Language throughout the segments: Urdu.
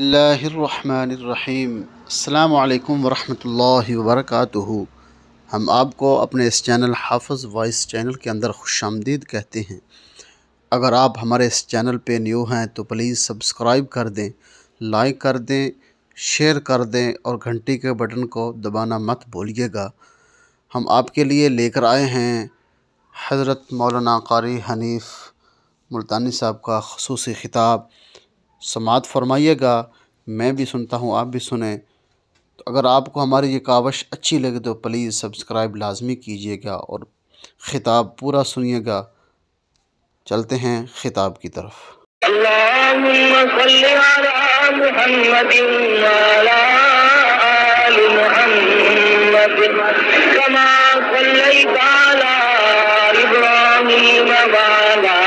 اللہ الرحمن الرحیم۔ السلام علیکم ورحمۃ اللہ وبرکاتہ۔ ہم آپ کو اپنے اس چینل حافظ وائس چینل کے اندر خوش آمدید کہتے ہیں۔ اگر آپ ہمارے اس چینل پہ نیو ہیں تو پلیز سبسکرائب کر دیں، لائک کر دیں، شیئر کر دیں اور گھنٹی کے بٹن کو دبانا مت بھولیے گا۔ ہم آپ کے لیے لے کر آئے ہیں حضرت مولانا قاری حنیف ملتانی صاحب کا خصوصی خطاب، سماعت فرمائیے گا۔ میں بھی سنتا ہوں، آپ بھی سنیں۔ تو اگر آپ کو ہماری یہ کاوش اچھی لگے تو پلیز سبسکرائب لازمی کیجیے گا اور خطاب پورا سنیے گا۔ چلتے ہیں خطاب کی طرف۔ اللہم صل علی محمد وعلی آل محمد کما صلیت علی ابراہیم وعلی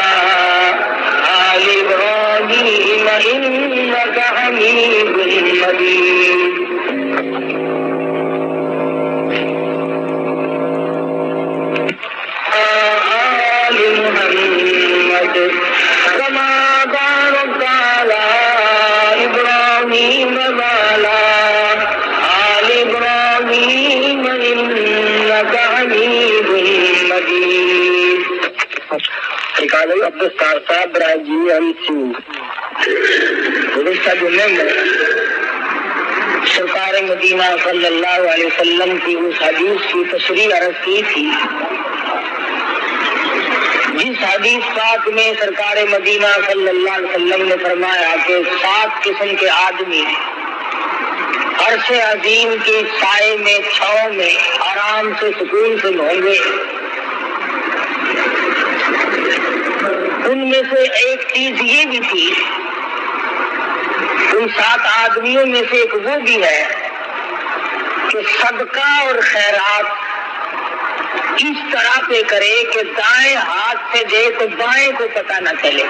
آل ابراہیم انک حمید مجید۔ آل محمد کما بارکت علی ابراہیم وعلی آل ابراہیم انک حمید مجید۔ ٹھکانہ عبدالستار صاحب برائے جی ایم سی گزشتہ جمعے میں سرکار مدینہ صلی اللہ علیہ وسلم کی اس حدیث کی تشریح عرض کی تھی جس حدیث پاک میں سرکار مدینہ صلی اللہ علیہ وسلم نے فرمایا کہ 7 قسم کے آدمی عرش عظیم کے سائے میں، چھاؤں میں آرام سے سکون سے ہوں گے۔ ان میں سے ایک چیز یہ بھی تھی، ان 7 آدمیوں میں سے ایک وہ بھی ہے کہ صدقہ اور خیرات اس طرح پہ کرے کہ دائیں ہاتھ سے دے تو بائیں کو پتہ نہ چلے۔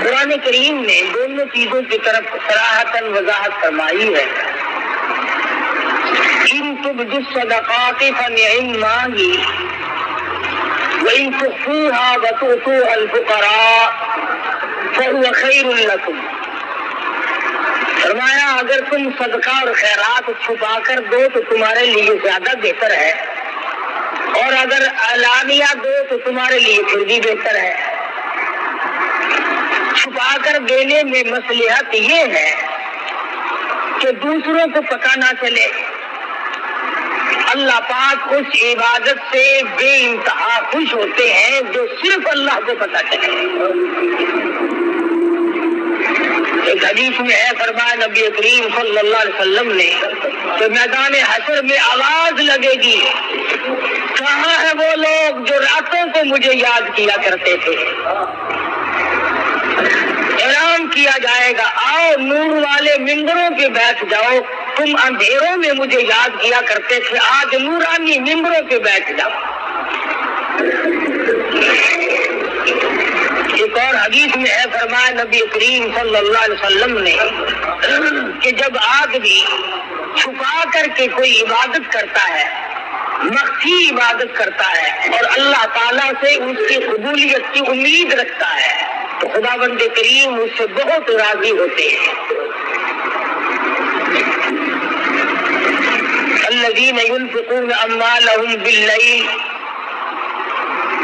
قرآن کریم نے دونوں چیزوں کی طرف صراحتاً وضاحت فرمائی ہے۔ ان تبدوا الصدقات فنعماہی وان تخفوها وتؤتوها الفقراء فهو خیر لکم۔ فرمایا اگر تم صدقہ اور خیرات چھپا کر دو تو تمہارے لیے زیادہ بہتر ہے، اور اگر علانیہ دو تو تمہارے لیے پھر بھی بہتر ہے۔ چھپا کر دینے میں مصلحت یہ ہے کہ دوسروں کو پتہ نہ چلے۔ اللہ پاک اس عبادت سے بے انتہا خوش ہوتے ہیں جو صرف اللہ کو پتہ چلے۔ ایک حدیث میں ہے، فرمایا نبی کریم صلی اللہ علیہ وسلم نے کہ میدان حشر میں آواز لگے گی، کہاں ہیں وہ لوگ جو راتوں کو مجھے یاد کیا کرتے تھے؟ اعلان کیا جائے گا، آؤ نور والے ممبروں پہ بیٹھ جاؤ، تم اندھیروں میں مجھے یاد کیا کرتے تھے، آج نورانی ممبروں پہ بیٹھ جاؤ۔ ایک اور حدیث میں ہے، فرمایا نبی کریم صلی اللہ علیہ وسلم نے کہ جب آدمی چھپا کر کے کوئی عبادت کرتا ہے، مخفی عبادت کرتا ہے اور اللہ تعالیٰ سے اس کی قبولیت کی امید رکھتا ہے تو خداوند کریم اس سے بہت راضی ہوتے ہیں۔ الذین ينفقون اموالهم باللیل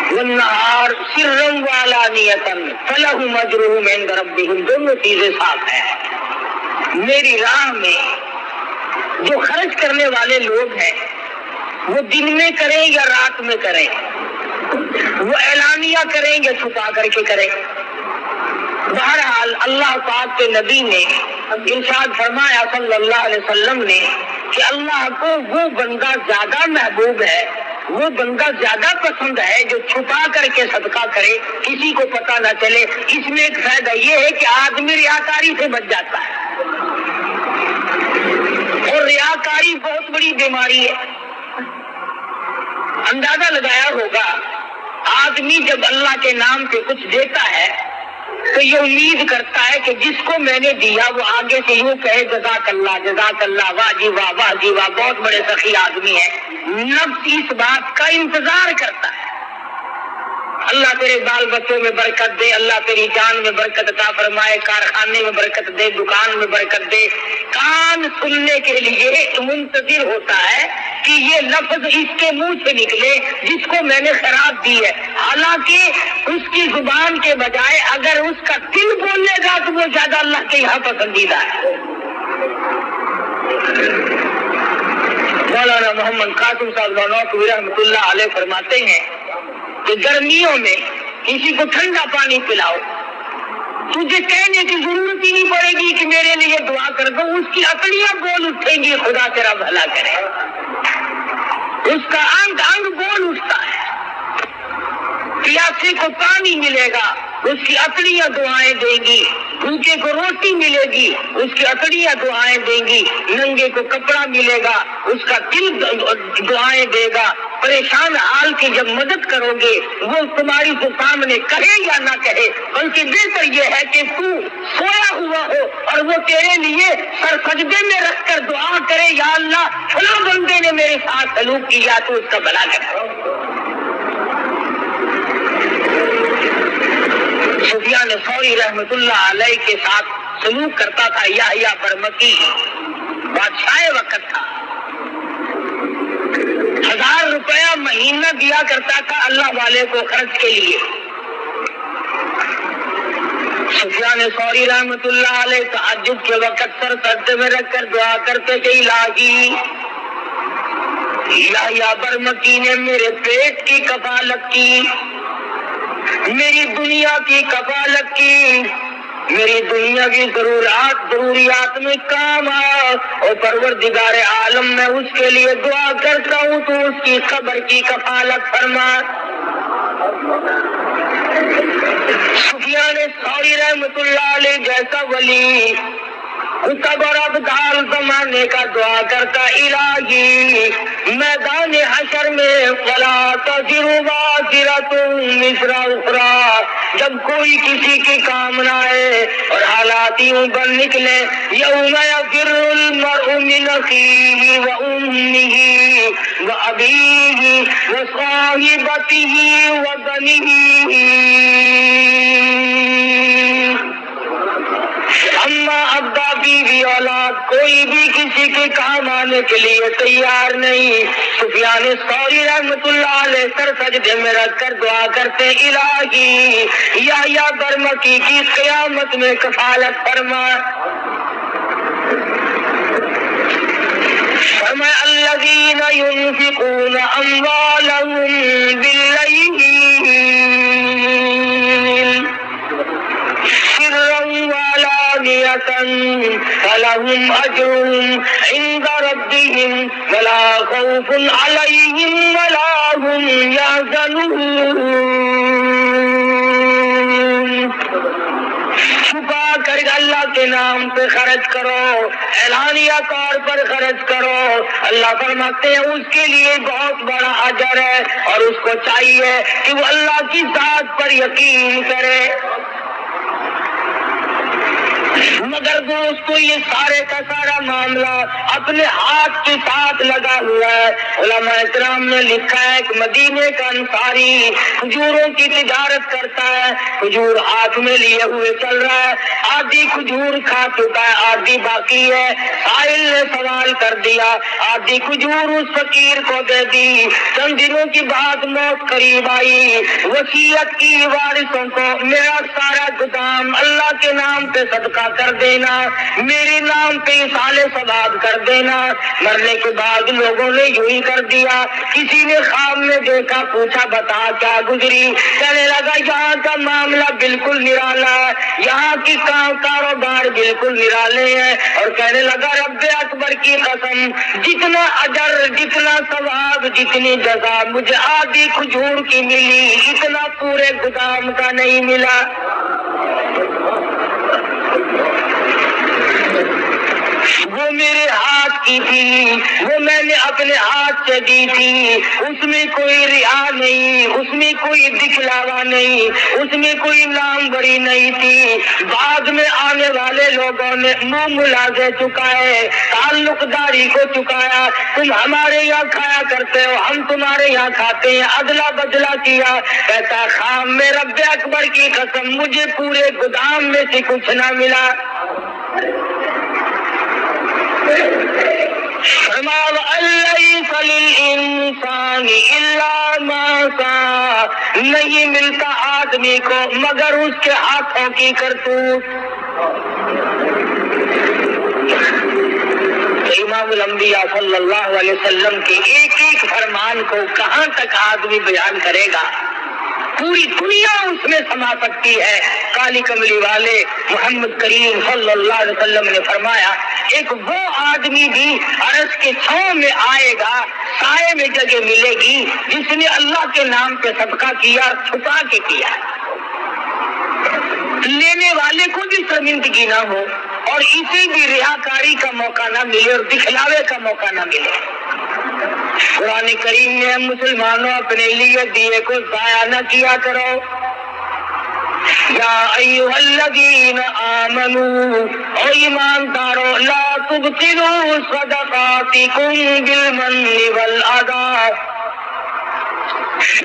والنہار سرا وعلانیۃ فلہم اجرہم عند ربہم۔ دونوں چیزیں صاف ہیں۔ میری راہ میں جو خرچ کرنے والے لوگ ہیں وہ دن میں کریں یا رات میں کریں، وہ اعلانیہ کریں یا چھپا کر کے کریں، بہرحال اللہ پاک کے نبی نے ارشاد فرمایا صلی اللہ علیہ وسلم نے کہ اللہ کو وہ بندہ زیادہ محبوب ہے، وہ بندہ زیادہ پسند ہے جو چھپا کر کے صدقہ کرے، کسی کو پتہ نہ چلے۔ اس میں ایک فائدہ یہ ہے کہ آدمی ریاکاری سے بچ جاتا ہے، اور ریاکاری بہت بڑی بیماری ہے۔ اندازہ لگایا ہوگا، آدمی جب اللہ کے نام پہ کچھ دیتا ہے تو یہ امید کرتا ہے کہ جس کو میں نے دیا وہ آگے سے یوں کہے جزاک اللہ، واہ جی واہ، واہ جی واہ، بہت بڑے سخی آدمی ہیں۔ نفس اس بات کا انتظار کرتا ہے اللہ تیرے بال بچوں میں برکت دے، اللہ تیری جان میں برکت عطا فرمائے، کارخانے میں برکت دے، دکان میں برکت دے۔ کان سننے کے لیے منتظر ہوتا ہے کہ یہ لفظ اس کے منہ سے نکلے جس کو میں نے خراب دی ہے، حالانکہ اس کی زبان کے بجائے اگر اس کا دل بولے گا تو وہ زیادہ اللہ کے یہاں پسندیدہ ہے۔ مولانا محمد قاسم صاحب نانوتوی رحمۃ اللہ علیہ فرماتے ہیں کہ گرمیوں میں کسی کو ٹھنڈا پانی پلاؤ، تجھے کہنے کی ضرورت ہی نہیں پڑے گی کہ میرے لیے دعا کر دو، اس کی اکڑیاں بول اٹھیں گی خدا تیرا بھلا کرے، اس کا انگ انگ بول اٹھتا ہے۔ پیاسے کو پانی ملے گا، اس کی اکڑیاں دعائیں دیں گی، بھوکے کو روٹی ملے گی، اس کی اکڑیاں دعائیں دیں گی، ننگے کو کپڑا ملے گا، اس کا دل دعائیں دے گا۔ پریشان حال کی جب مدد کرو گے وہ تمہاری تو سامنے کہے یا نہ کہے، بلکہ بہتر یہ ہے کہ تو سویا ہوا ہو اور وہ تیرے لیے سر سجدے میں رکھ کر دعا کرے، یا اللہ فلاں بندے نے میرے ساتھ سلوک کیا تو اس کا بھلا کرے۔ سفیان ثوری رحمۃ اللہ علیہ کے ساتھ سلوک کرتا تھا یحییٰ برمکی، بادشاہ وقت تھا، 1000 روپیہ مہینہ دیا کرتا تھا اللہ والے کو خرچ کے لیے۔ سفیان ثوری رحمۃ اللہ علیہ تہجد کے وقت سر سجدے میں رکھ کر دعا کرتے تھے، الہی یحییٰ برمکی نے میرے پیٹ کی کفالت کی، میری دنیا کی کفالت کی، میری دنیا کی ضروریات میں کام آ، اور پروردگار عالم میں اس کے لیے دعا کرتا ہوں تو اس کی قبر کی کفالت فرما۔ سفیان ثوری رحمۃ اللہ علیہ جیسا ولی کتب اور ابدال زمانے کا دعا کرتا، الہی میدان حشر میں ولا تزر وازرۃ وزر اخری، جب کوئی کسی کی کام نہ آئے اور حالات یوں بن نکلے، یوم یفر المرء من اخیہ وامہ وابیہ وصاحبتہ وبنیہ، اما ابا بیوی اولاد کوئی بھی کسی کے کام آنے کے لیے تیار نہیں۔ سفیان ثوری رحمۃ اللہ علیہ سر سجدے میں رکھ کر دعا کرتے، الہی یحییٰ برمکی کی قیامت میں کفالت فرما۔ فرمایا الذین ينفقون اموالهم باللیل سرا وعلانیۃ فلهم اجرهم عند ربهم ولا خوف علیہم ولا هم یحزنون۔ چھپا کر اللہ کے نام پہ خرچ کرو، اعلانیہ طور پر خرچ کرو، اللہ فرماتے ہیں اس کے لیے بہت بڑا اجر ہے، اور اس کو چاہیے کہ وہ اللہ کی ذات پر یقین کرے۔ مگر دوستو یہ سارے کا سارا معاملہ اپنے ہاتھ کے ساتھ لگا ہوا ہے۔ علماء اکرام نے لکھا ہے کہ مدینے کا انصاری کھجوروں کی تجارت کرتا ہے، کھجور ہاتھ میں لیے ہوئے چل رہا ہے، آدھی کھجور کھا چکا ہے، آدھی باقی ہے، سائل نے سوال کر دیا، آدھی کھجور اس فقیر کو دے دی۔ چند دنوں کی بعد موت قریب آئی، وصیت کی وارثوں کو میرا سارا گدام اللہ کے نام پہ صدقہ کر دینا، میرے نام پہ اصالِ ثواب کر دینا۔ مرنے کے بعد لوگوں نے یوں ہی کر دیا، کسی نے خواب میں دیکھا، پوچھا بتا کیا گزری، کہنے لگا یہاں کا معاملہ بالکل نرالا ہے، یہاں کی کاروبار بالکل نرالے ہیں، اور کہنے لگا رب اکبر کی قسم جتنا اجر، جتنا ثواب، جتنی جزا مجھے آدھی کھجور کی ملی اتنا پورے گدام کا نہیں ملا۔ وہ میرے ہاتھ کی تھی، وہ میں نے اپنے ہاتھ سے دی تھی، اس میں کوئی ریا نہیں، اس میں کوئی دکھلاوا نہیں، اس میں کوئی نام بری نہیں تھی۔ بعد میں آنے والے لوگوں نے منہ ملازے چکائے، تعلق داری کو چکایا، تم ہمارے یہاں کھایا کرتے ہو، ہم تمہارے یہاں کھاتے ہیں، ادلا بدلا کیا۔ کہتا خام میں رب اکبر کی قسم مجھے پورے گودام میں سے کچھ نہ ملا۔ نہیں ملتا آدمی کو مگر اس کے ہاتھوں کی کرتوت۔ امام الانبیاء صلی اللہ علیہ وسلم کے ایک ایک فرمان کو کہاں تک آدمی بیان کرے گا، پوری دنیا اس میں سما سکتی ہے۔ کالی کملی والے محمد کریم صلی اللہ علیہ وسلم نے فرمایا ایک وہ آدمی بھی عرش کے چھاؤں میں آئے گا، سائے میں جگہ ملے گی، جس نے اللہ کے نام پہ صدقہ کیا، چھپا کے کیا، لینے والے کو بھی شرمندگی نہ ہو اور اسے بھی ریاکاری کا موقع نہ ملے اور دکھلاوے کا موقع نہ ملے۔ قرآن کریم میں مسلمانوں اپنے لیے دیے کو ضائع نہ کیا کرو۔ یا ایھا الذین آمنوا، او ایماندارو، لا تبطلوا صدقاتکم بالمن والعطا،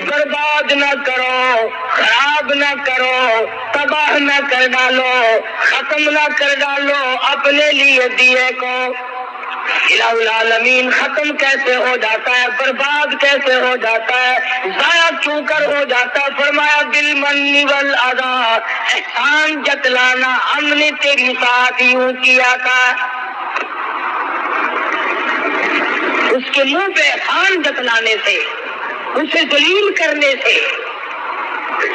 برباد نہ کرو، خراب نہ کرو، تباہ نہ کر ڈالو، ختم نہ کر ڈالو اپنے لیے دیے کو۔ الہ العالمین ختم کیسے ہو جاتا ہے، برباد کیسے ہو جاتا ہے، ضائع کیوں کر ہو جاتا ہے؟ فرمایا بالمن والعطا، احسان جتلانا، ہم نے تیری ساتھ یوں کیا تھا۔ اس کے منہ پہ احسان جتلانے سے، اسے ذلیل کرنے سے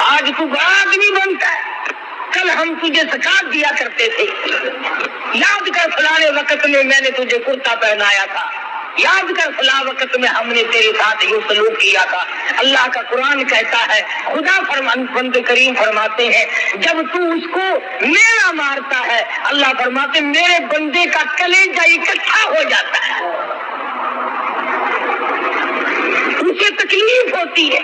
آج تو بڑا آدمی بنتا ہے۔ کل ہم تجھے زکات دیا کرتے تھے، یاد کر فلاں وقت میں نے تجھے کرتا پہنایا تھا، یاد کر فلاں وقت میں ہم نے تیرے ساتھ یوں سلوک کیا تھا۔ اللہ کا قرآن کہتا ہے، خدا بند کریم فرماتے ہیں جب تو اس کو میرا مارتا ہے، اللہ فرماتے میرے بندے کا کلیجہ اکٹھا ہو جاتا ہے، اسے تکلیف ہوتی ہے،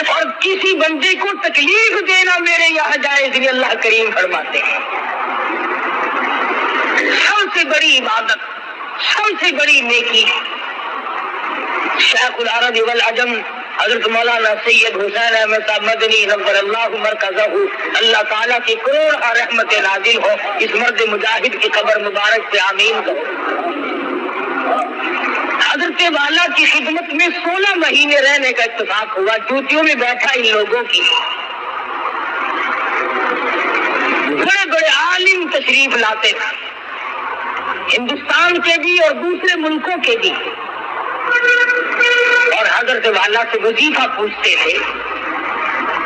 اور کسی بندے کو تکلیف دینا میرے یہاں جائز نہیں، اللہ کریم فرماتے ہیں۔ سب سے بڑی عبادت، سب سے بڑی نیکی، شیخ العرب والعجم حضرت مولانا سید حسین احمد صاحب مدنی نور اللہ مرکزہ، اللہ تعالیٰ کی کروڑ رحمت نازل ہو اس مرد مجاہد کی قبر مبارک پہ آمین کرو۔ حضرت والا کی خدمت میں 16 مہینے رہنے کا اتفاق ہوا، چوٹیوں میں بیٹھا ان لوگوں کی، بڑے بڑے عالم تشریف لاتے تھے، ہندوستان کے بھی اور دوسرے ملکوں کے بھی، اور حضرت والا سے وظیفہ پوچھتے تھے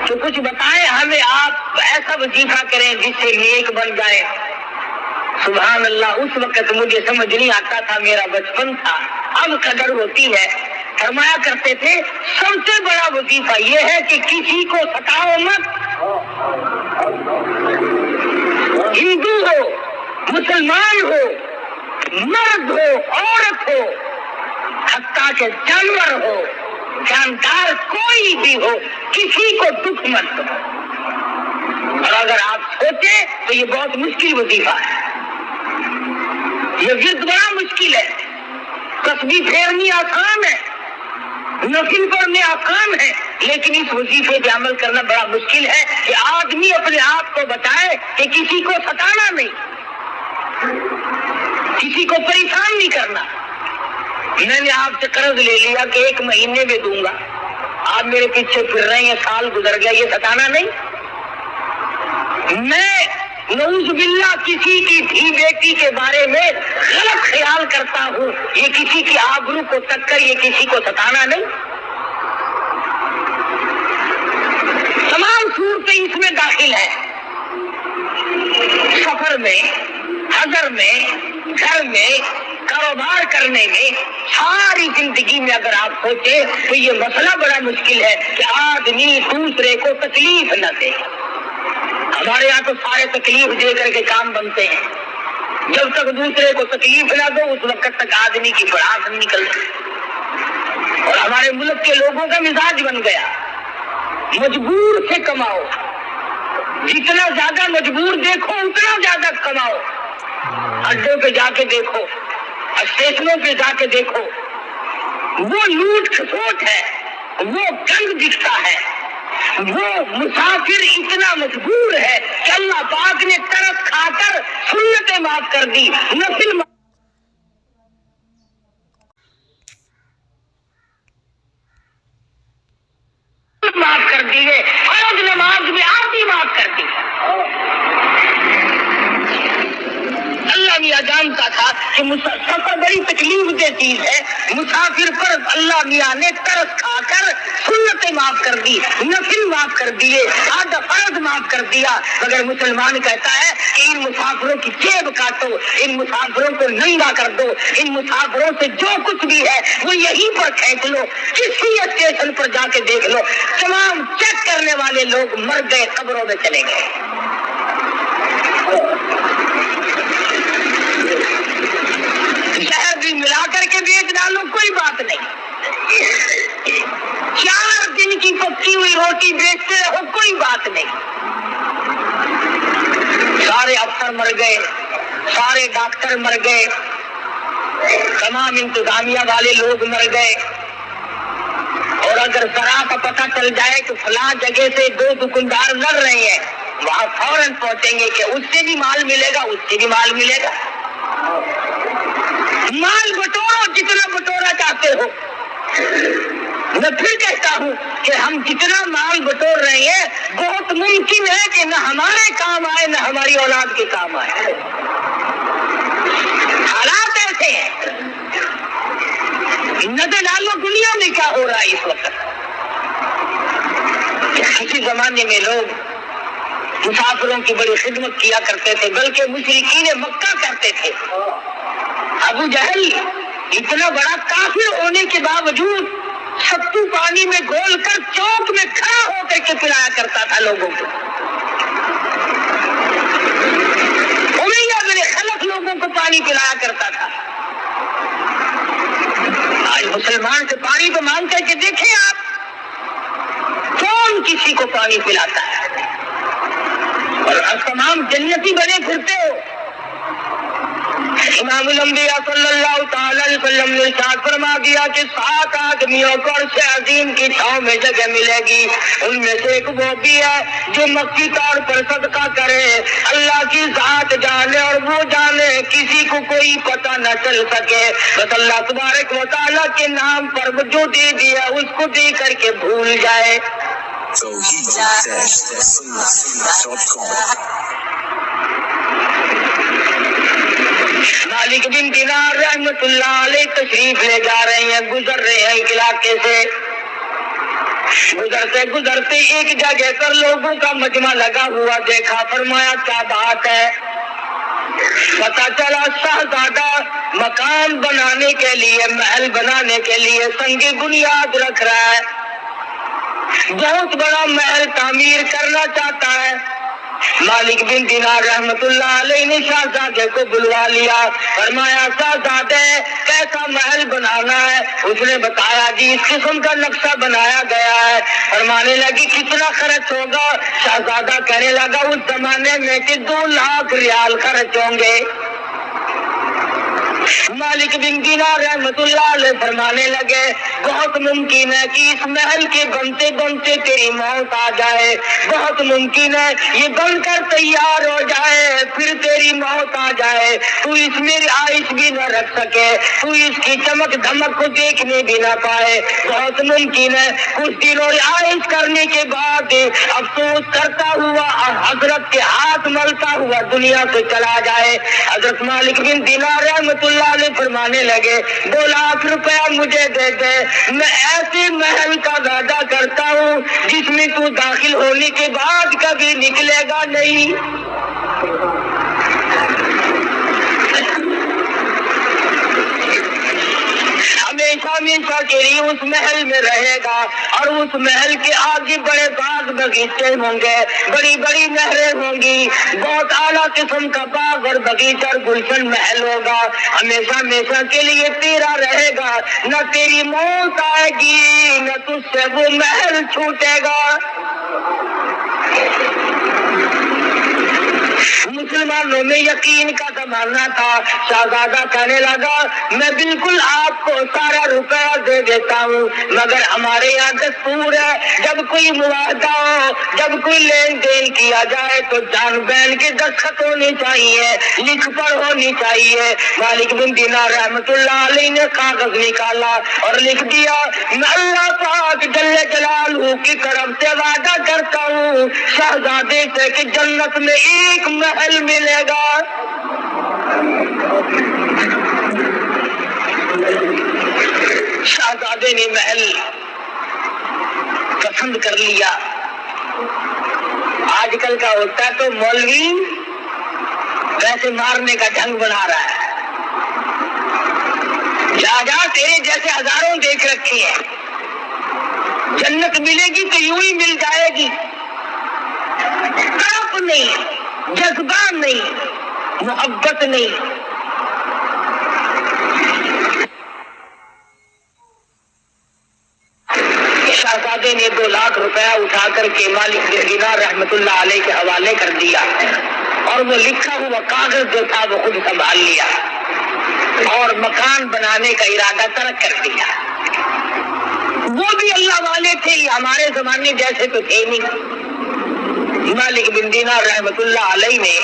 تو کچھ بتائیں ہمیں، آپ ایسا وظیفہ کریں جس سے نیک بن جائے۔ سبحان اللہ، اس وقت مجھے سمجھ نہیں آتا تھا، میرا بچپن تھا، اب قدر ہوتی ہے۔ فرمایا کرتے تھے سب سے بڑا وظیفہ یہ ہے کہ کسی کو ستاؤ مت، ہندو ہو، مسلمان ہو، مرد ہو، عورت ہو، حتیٰ کہ جانور ہو، جاندار کوئی بھی ہو، کسی کو دکھ مت دو۔ اور اگر آپ سوچیں تو یہ بہت مشکل وظیفہ ہے، یہ ورد بڑا مشکل ہے، تسبیح پھیرنی آسان ہے، نفل پڑھنے آسان ہے، لیکن اس وظیفے پہ عمل کرنا بڑا مشکل ہے کہ آدمی اپنے آپ کو بتائے کہ کسی کو ستانا نہیں، کسی کو پریشان نہیں کرنا۔ میں نے آپ سے قرض لے لیا کہ 1 مہینے میں دوں گا، آپ میرے پیچھے پھر رہے ہیں، سال گزر گیا، یہ ستانا نہیں۔ میں نعوذ باللہ کسی کی دھی بیٹی کے بارے میں غلط خیال کرتا ہوں، یہ کسی کی آبرو کو تک کر یہ کسی کو ستانا نہیں۔ تمام صورتیں اس میں داخل ہیں، سفر میں، حضر میں، گھر میں، کاروبار کرنے میں، ساری زندگی میں اگر آپ سوچیں تو یہ مسئلہ بڑا مشکل ہے کہ آدمی دوسرے کو تکلیف نہ دے۔ ہمارے یہاں تو سارے تکلیف دے کر کے کام بنتے ہیں، جب تک دوسرے کو تکلیف نہ دو اس وقت تک آدمی کی بڑھاپٹ نہیں نکلتی. اور ہمارے ملک کے لوگوں کا مزاج بن گیا مجبور سے کماؤ، جتنا زیادہ مجبور دیکھو اتنا زیادہ کماؤ. اڈوں پہ جا کے دیکھو، اسٹیشنوں پہ جا کے دیکھو، وہ لوٹ کھسوٹ ہے، وہ گند دکھتا ہے. وہ مسافر اتنا مجبور ہے کہ اللہ پاک نے ترس کھا کر سنتیں معاف کر دی، نفل معاف کر دی ہے، فرض نماز بھی آدھی معاف کر دی. اللہ میاں جانتا تھا کہ سفر بڑی تکلیف دہ چیز ہے. مسافر پر اللہ میاں نے ترس کھا کر سنتیں معاف کر دی، نفل معاف کر دیے، آدھا فرض معاف کر دیا. مگر مسلمان کہتا ہے کہ ان مسافروں کی جیب کاٹو، ان مسافروں کو ننگا کر دو، ان مسافروں سے جو کچھ بھی ہے وہ یہیں پر کھینچ لو، کسی اسٹیشن پر جا کے دیکھ لو، تمام چیک کرنے والے لوگ مر گئے، قبروں میں چلے گئے. زہر بھی ملا کر کے بیچ ڈالو کوئی بات نہیں، 4 دن کی پکی ہوئی روٹی بیچتے رہو کوئی بات نہیں. سارے افسر مر گئے، سارے ڈاکٹر مر گئے، تمام انتظامیہ والے لوگ مر گئے. اور اگر ذرا کا پتہ چل جائے کہ فلاں جگہ سے 2 دکاندار لڑ رہے ہیں، وہاں فوراً پہنچیں گے کہ اس سے بھی مال ملے گا، اس سے بھی مال ملے گا. مال بٹورو جتنا بٹورا چاہتے ہو. میں پھر کہتا ہوں کہ ہم جتنا مال بٹور رہے ہیں بہت ممکن ہے کہ نہ ہمارے کام آئے نہ ہماری اولاد کے کام آئے. حالات ایسے ہیں. نظر ڈالو دنیا میں کیا ہو رہا ہے اس وقت. کسی زمانے میں لوگ مسافروں کی بڑی خدمت کیا کرتے تھے، بلکہ مشرکین مکہ کرتے تھے. ابو جہل اتنا بڑا کافر ہونے کے باوجود ستو پانی میں گھول کر چوک میں کھڑا ہو کر کے پلایا کرتا تھا لوگوں کو. امیہ بن خلف لوگوں کو پانی پلایا کرتا تھا. آج مسلمان سے پانی تو مانگ کر کے دیکھیں آپ، کون کسی کو پانی پلاتا ہے؟ اور تمام جنتی بنے پھرتے ہو. امام الانبیاء صلی اللہ تعالی علیہ وسلم نے ارشاد فرما دیا کہ 7 آدمیوں کو عرش عظیم کی چھاؤں میں جگہ ملے گی. ان میں سے ایک وہ بھی ہے جو مکی طور پر صدقہ کرے. اللہ کی ذات جانے اور وہ جانے، کسی کو کوئی پتہ نہ چل سکے، بس اللہ تبارک و تعالیٰ کے نام پر جو دے دیا اس کو دے کر کے بھول جائے. مالک بن دینار رحمت اللہ علیہ تشریف لے جا رہے ہیں، گزر رہے ہیں ایک علاقے سے. گزرتے گزرتے ایک جگہ پر لوگوں کا مجمع لگا ہوا دیکھا. فرمایا کیا بات ہے؟ پتا چلا شہزادہ مکان بنانے کے لیے، محل بنانے کے لیے سنگ بنیاد رکھ رہا ہے، بہت بڑا محل تعمیر کرنا چاہتا ہے. مالک بن دینار رحمت اللہ علیہ نے شہزادے کو بلوا لیا. فرمایا شہزادے کیسا محل بنانا ہے؟ اس نے بتایا جی اس قسم کا نقشہ بنایا گیا ہے. فرمانے لگی کتنا خرچ ہوگا؟ شہزادہ کہنے لگا اس زمانے میں کہ 2 لاکھ ریال خرچ ہوں گے. مالک بن دینار رحمت اللہ علیہ فرمانے لگے بہت ممکن ہے کہ اس محل کے بنتے بنتے تیری موت آ جائے، بہت ممکن ہے یہ بن کر تیار ہو جائے پھر تیری موت آ جائے، تو اس میں رہائش بھی نہ رکھ سکے، تو اس کی چمک دھمک کو دیکھنے بھی نہ پائے. بہت ممکن ہے کچھ دنوں رہائش کرنے کے بعد افسوس کرتا ہوا اور حضرت کے ہاتھ ملتا ہوا دنیا سے چلا جائے. حضرت مالک بن دینار رحمت اللہ علیہ فرمانے لگے 2 لاکھ روپیہ مجھے دے دے، میں ایسے محل کا وعدہ کرتا ہوں جس میں تو داخل ہونے کے بعد کبھی نکلے گا نہیں. ہمیشہ ہمیشہ کے لیے اس محل میں رہے گا، اور اس محل کے آگے بڑے باغ بغیچے ہوں گے، بڑی بڑی نہریں ہوں گی، بہت اعلیٰ قسم کا باغ اور باغیچہ اور گلشن محل ہوگا، ہمیشہ ہمیشہ کے لیے تیرا رہے گا، نہ تیری موت آئے گی نہ تجھ سے وہ محل چھوٹے گا۔ مسلمانوں میں یقین کا زمانہ تھا۔ شہزادہ کہنے لگا میں بالکل آپ کو سارا روپیہ دے دیتا ہوں، مگر ہمارے یہاں دستور ہے جب کوئی معاہدہ ہو، جب کوئی لین دین کیا جائے تو جان بہن کی دستخط ہونی چاہیے، لکھ پڑھ ہونی چاہیے۔ مالک بن دینار رحمت اللہ علیہ نے کاغذ نکالا اور لکھ دیا میں اللہ پاک جل جلالہ کی طرف سے وعدہ کرتا ہوں شہزادے سے کہ جنت میں ایک محل ملے گا۔ شہزادے نے محل پسند کر لیا۔ آج کل کا ہوتا ہے تو مولوی پیسے مارنے کا ڈھنگ بنا رہا ہے، جا تیرے جیسے ہزاروں دیکھ رکھی ہے، جنت ملے گی تو یوں ہی مل جائے گی، تڑپ نہیں، جذبہ نہیں، محبت نہیں۔ شہزادے نے 2 لاکھ روپیہ اٹھا کر کے مالک بن دینار رحمت اللہ علیہ کے حوالے کر دیا، اور وہ لکھا ہوا کاغذ جو تھا وہ خود سنبھال لیا اور مکان بنانے کا ارادہ ترک کر دیا۔ وہ بھی اللہ والے تھے، ہمارے زمانے جیسے تو تھے نہیں۔ مالک بن دینار رحمت اللہ علیہ نے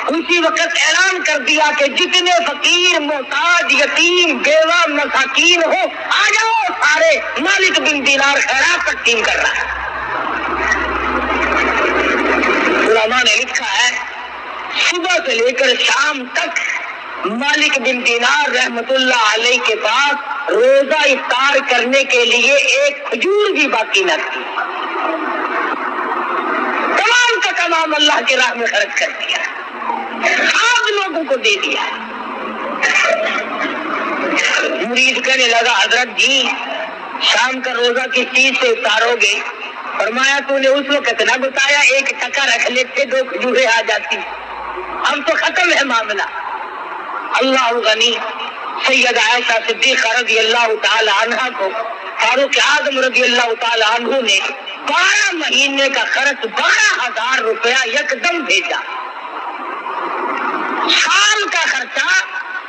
اسی وقت اعلان کر دیا کہ جتنے فقیر، محتاج، یتیم، بیوہ، مساکین ہو آ جاؤ سارے، مالک بن دینار خیرات تقسیم کر رہا ہے۔ علماء نے لکھا ہے صبح سے لے کر شام تک مالک بن دینار رحمت اللہ علیہ کے پاس روزہ افطار کرنے کے لیے ایک کھجور بھی باقی نہ تھی، تمام کا تمام اللہ کی راہ میں خرچ کر دیا، آپ لوگوں کو دے دیا۔ مرید کہنے لگا حضرت جی شام کا روزہ کس چیز سے افطارو گے؟ فرمایا تو نے اس وقت نہ بتایا 1 ٹکا رکھ لیتے 2 کھجوریں آ جاتی، اب تو ختم ہے معاملہ۔ اللہ غنی سید عائشہ صدیقہ رضی اللہ تعالی عنہ کو فاروق اعظم رضی اللہ تعالی عنہ نے 12 مہینے کا خرچ 12,000 روپیہ یکدم بھیجا۔ سال کا خرچہ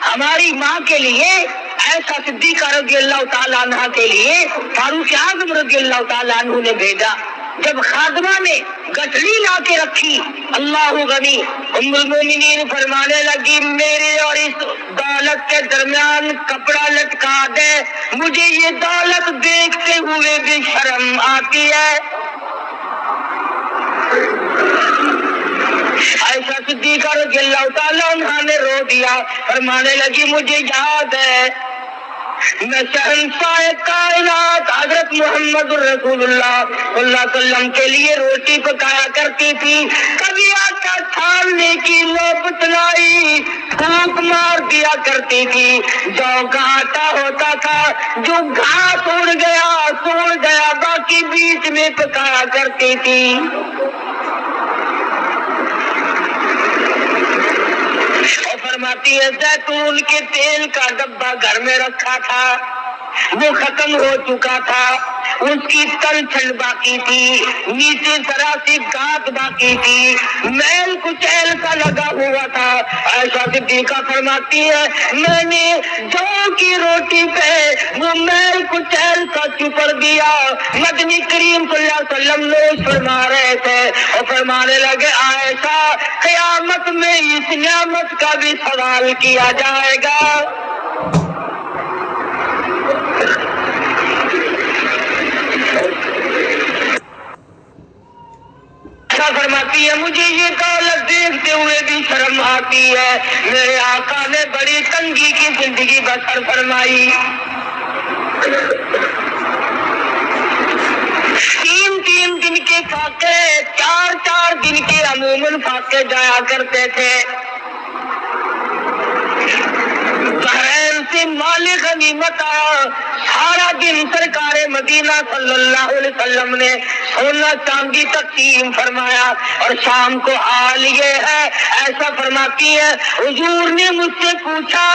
ہماری ماں کے لیے عائشہ صدیقہ رضی اللہ تعالی عنہ کے لیے فاروق اعظم رضی اللہ تعالی عنہ نے بھیجا۔ جب خادمہ نے گٹھڑی لا کے رکھی، اللہ غنی ام المومنین فرمانے لگی میرے اور اس دولت کے درمیان کپڑا لٹکا دے، مجھے یہ دولت دیکھتے ہوئے بھی شرم آتی ہے۔ عائشہ صدیقہ رضی اللہ تعالیٰ عنہ نے رو دیا، فرمانے لگی مجھے یاد ہے میں شہنشاہ کائنات حضرت محمد رسول اللہ صلی اللہ علیہ وسلم کے لیے روٹی پکایا کرتی تھی، کبھی آٹا چھاننے کی نوبت لائی پھونک مار دیا کرتی تھی، جو کا آٹا ہوتا تھا جو گھاس اڑ گیا سوڑ گیا باقی بیچ میں پکایا کرتی تھی۔ فرماتی ہے زیتون کے تیل کا ڈبہ گھر میں رکھا تھا، وہ ختم ہو چکا تھا، اس کی تل چھل باقی تھی، نیچے ذرا سی گات باقی تھی، میل کچیل کا لگا ہوا تھا۔ عائشہ صدیقہ فرماتی ہے میں نے جو کی روٹی پہ وہ میل کچیل کا چپڑ دیا، مدنی کریم صلی اللہ علیہ وسلم نوش فرما رہے تھے اور فرمانے لگے عائشہ قیامت میں اس نعمت کا بھی سوال کیا جائے گا۔ فرماتی ہے مجھے یہ دولت دیکھتے ہوئے بھی شرم آتی ہے، میرے آقا نے بڑی تنگی کی زندگی بسر فرمائی، 3 دن کے فاقے 4 دن کے عموماً فاقے جایا کرتے تھے۔ بحرین سے مال غنیمت آیا، سارا دن سرکار مدینہ صلی اللہ علیہ وسلم نے سونا چاندی تقسیم فرمایا، اور شام کو حال یہ ہے، ایسا فرماتی ہے حضور نے مجھ سے پوچھا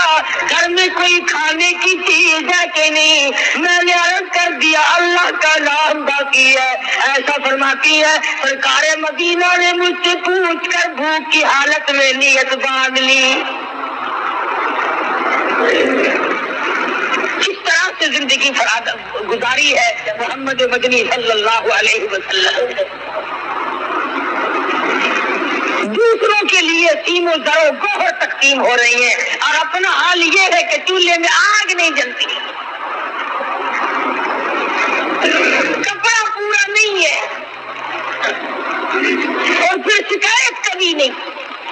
گھر میں کوئی کھانے کی چیز ہے کہ نہیں، میں نے عرض کر دیا اللہ کا نام باقی ہے۔ ایسا فرماتی ہے سرکار مدینہ نے مجھ سے پوچھ کر بھوک کی حالت میں نیت باندھ لی۔ کس طرح سے زندگی گزاری ہے محمد مدنی صلی اللہ علیہ وسلم۔ دوسروں کے لیے سیم و زر و گوہر تقسیم ہو رہی ہیں، اور اپنا حال یہ ہے کہ چولہے میں آگ نہیں جلتی، کپڑا پورا نہیں ہے، اور پھر شکایت کبھی نہیں۔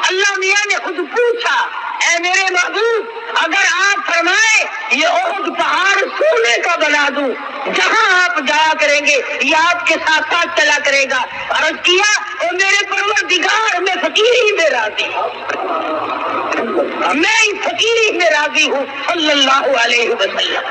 اللہ میاں نے خود پوچھا اے میرے محبوب اگر آپ فرمائے یہ احد پہاڑ سونے کا بنا دوں، جہاں آپ جایا کریں گے یہ آپ کے ساتھ ساتھ چلا کرے گا، عرض کیا اور میرے پروردگار میں فقیری میں راضی ہوں، میں اس فقیری میں راضی ہوں صلی اللہ علیہ وسلم۔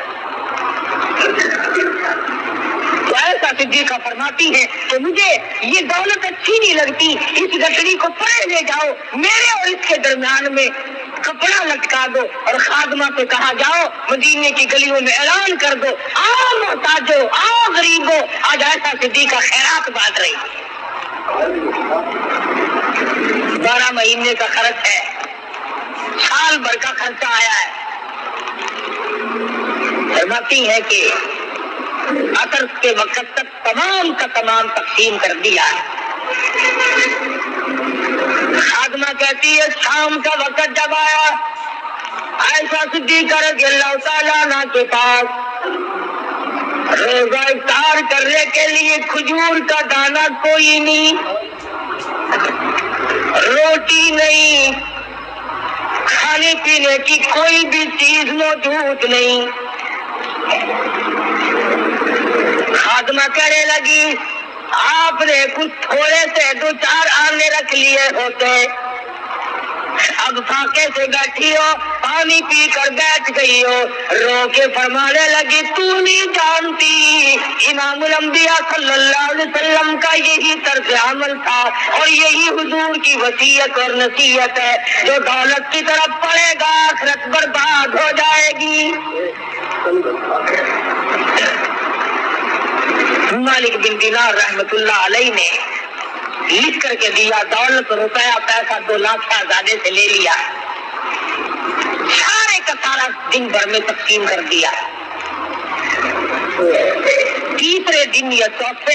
تو ایسا صدیقہ فرماتی ہے کہ مجھے یہ دولت اچھی نہیں لگتی، اس گٹڑی کو پڑے لے جاؤ، میرے اور اس کے درمیان میں کپڑا لٹکا دو، اور خادمہ سے کہا جاؤ مدینے کی گلیوں میں اعلان کر دو آؤ محتاجو آؤ غریبو، آج ایسا صدیقہ خیرات بانٹ رہی ہے۔ 12 مہینے کا خرچ ہے، سال بھر کا خرچہ آیا ہے۔ فرماتی ہے کہ عصر کے وقت تک تمام کا تمام تقسیم کر دیا ہے۔ خادمہ کہتی ہے شام کا وقت جب آیا عائشہ صدیقہ رضی اللہ تعالیٰ عنہ کے پاس روزہ افطار کرنے کے لیے کھجور کا دانہ کوئی نہیں، روٹی نہیں، کھانے پینے کی کوئی بھی چیز موجود نہیں۔ خادمہ کہنے لگی آپ نے کچھ تھوڑے سے 2-4 آنے رکھ لیے ہوتے، اب فاقے سے بیٹھی ہو پانی پی کر بیٹھ گئی ہو، رو کے فرمانے لگی تو نہیں جانتی امام الانبیاء صلی اللہ علیہ وسلم کا یہی طرز عمل تھا، اور یہی حضور کی وصیت اور نصیحت ہے، جو دولت کی طرف پڑے گا آخرت برباد ہو جائے گی۔ مالک بن دینار رحمت اللہ علیہ نے لکھ کر کے دیا، دولت روپیہ پیسہ 2 لاکھ شہزادے سے لے لیا، سارے کا سارا دن بھر میں تقسیم کر دیا۔ تیسرے دن یا چوتھے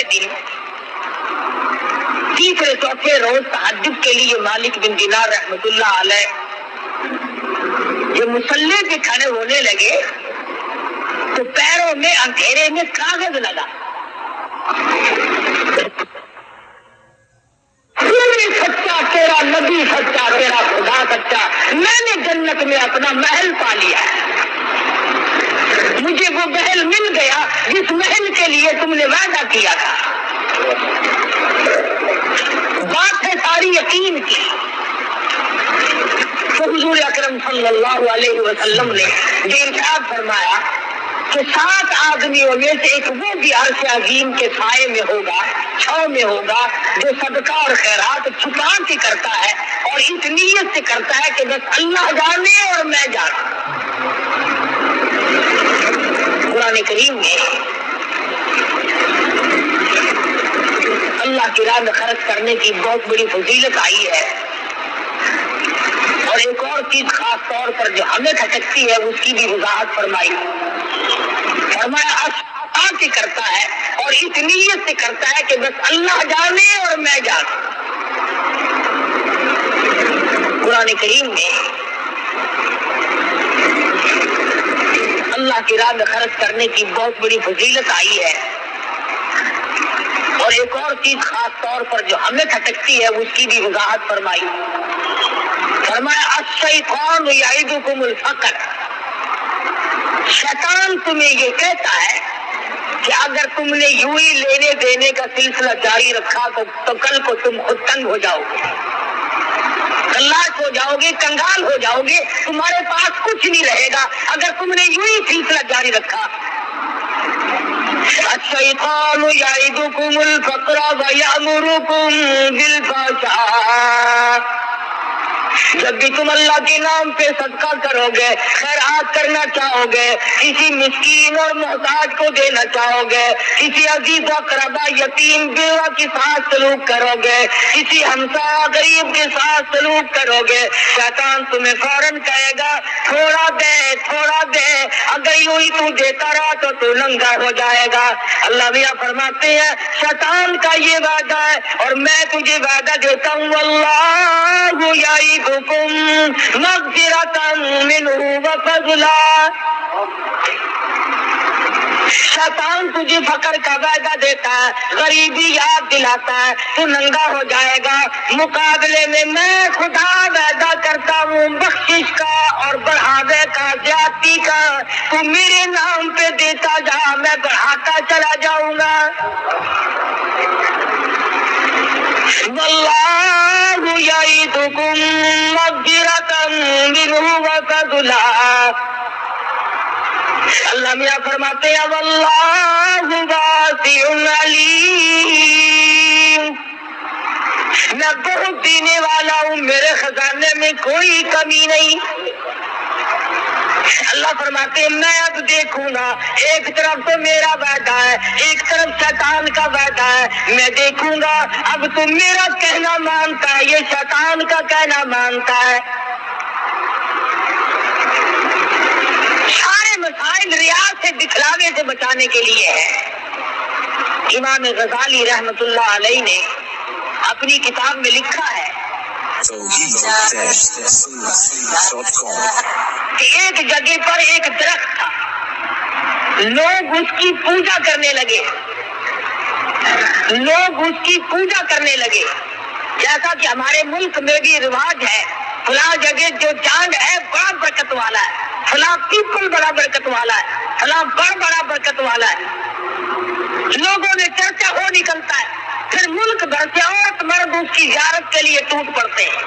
روز تہجد کے لیے مالک بن دینار رحمت اللہ علیہ جو مصلی پہ کھڑے ہونے لگے تو پیروں میں اندھیرے میں کاغذ لگا، سچا تیرا نبی سچا تیرا خدا سچا، میں نے جنت میں اپنا محل پا لیا ہے، مجھے وہ محل مل گیا جس محل کے لیے تم نے وعدہ کیا تھا۔ بات ہے ساری یقین کی۔ تو حضور اکرم صلی اللہ علیہ وسلم نے یہ ارشاد فرمایا کہ 7 آدمیوں میں سے ایک وہ بھی عرش عظیم کے سائے میں ہوگا، چھاؤں میں ہوگا، جو صدقہ اور خیرات چھپا کے کرتا ہے اور اس نیت سے کرتا ہے کہ بس اللہ جانے اور میں جانوں۔ قرآن کریم میں اللہ کی راہ میں خرچ کرنے کی بہت بڑی فضیلت آئی ہے، اور ایک اور چیز خاص طور پر جو ہمیں کھٹکتی ہے اس کی بھی وضاحت فرمائی، فرمایا کے کرتا ہے اور اس نیت سے کرتا ہے کہ بس اللہ جانے اور میں جانوں۔ قرآن کریم میں اللہ کی راہ میں خرچ کرنے کی بہت بڑی فضیلت آئی ہے، اور ایک اور چیز خاص طور پر جو ہمیں کھٹکتی ہے اس کی بھی وضاحت فرمائی، فرمایا الشیطان یعدکم الفقر، شیطان تمہیں یہ کہتا ہے کہ اگر تم نے یوں ہی لینے دینے کا سلسلہ جاری رکھا تو کل کو تم خود تنگ ہو جاؤ گے۔ خلاص ہو جاؤ گے، کنگال ہو جاؤ گے، تمہارے پاس کچھ نہیں رہے گا اگر تم نے یوں ہی سلسلہ جاری رکھا۔ الشیطان یعدکم الفقر ویأمرکم بالفحشاء، جب بھی تم اللہ کے نام پہ صدقہ کرو گے، خیرات کرنا چاہو گے، کسی مسکین اور محتاج کو دینا چاہو گے، کسی عزیز و اقربا یتیم بیوہ کے ساتھ سلوک کرو گے، کسی ہمسایہ غریب کے ساتھ سلوک کرو گے، شیطان تمہیں فوراً کہے گا تھوڑا دے تھوڑا دے، اگر یوں ہی تو دیتا رہا تو تو ننگا ہو جائے گا۔ اللہ میاں فرماتے ہیں شیطان کا یہ وعدہ ہے اور میں تجھے وعدہ دیتا ہوں، واللہ یعدکم مغفرۃ منہ وفضلا، شیطان تجھے فقر کا وعدہ دیتا ہے، غریبی یاد دلاتا ہے، تو ننگا ہو جائے گا، مقابلے میں خدا وعدہ کرتا ہوں بخشش کا اور بڑھاوے کا، زیادتی کا، تو میرے نام پہ دیتا جا، میں بڑھاتا چلا جاؤں گا۔ واللہ یعدکم مغفرۃ منہ وفضلا، اللہ میاں فرماتے ہیں واللہ واسع علیم، میں بہت دینے والا ہوں، میرے خزانے میں کوئی کمی نہیں۔ اللہ فرماتے ہیں میں اب دیکھوں گا، ایک طرف تو میرا وعدہ ہے، ایک طرف شیطان کا وعدہ ہے، میں دیکھوں گا اب تم میرا کہنا مانتا ہے، یہ شیطان کا کہنا مانتا ہے۔ سارے مسائل ریاض سے دکھلاوے سے بچانے کے لیے ہے۔ امام غزالی رحمت اللہ علیہ نے اپنی کتاب میں لکھا ہے کہ ایک جگہ پر ایک درخت تھا، لوگ اس کی پوجا کرنے لگے، جیسا کہ ہمارے ملک میں بھی رواج ہے، فلاں جگہ جو چاند ہے بڑا برکت والا ہے، فلاں پیپل بڑا برکت والا ہے، فلاں بڑا برکت والا ہے، لوگوں میں چرچا ہو نکلتا ہے، پھر ملک بھر سے عورت مرد اس کی زیارت کے لیے ٹوٹ پڑتے ہیں۔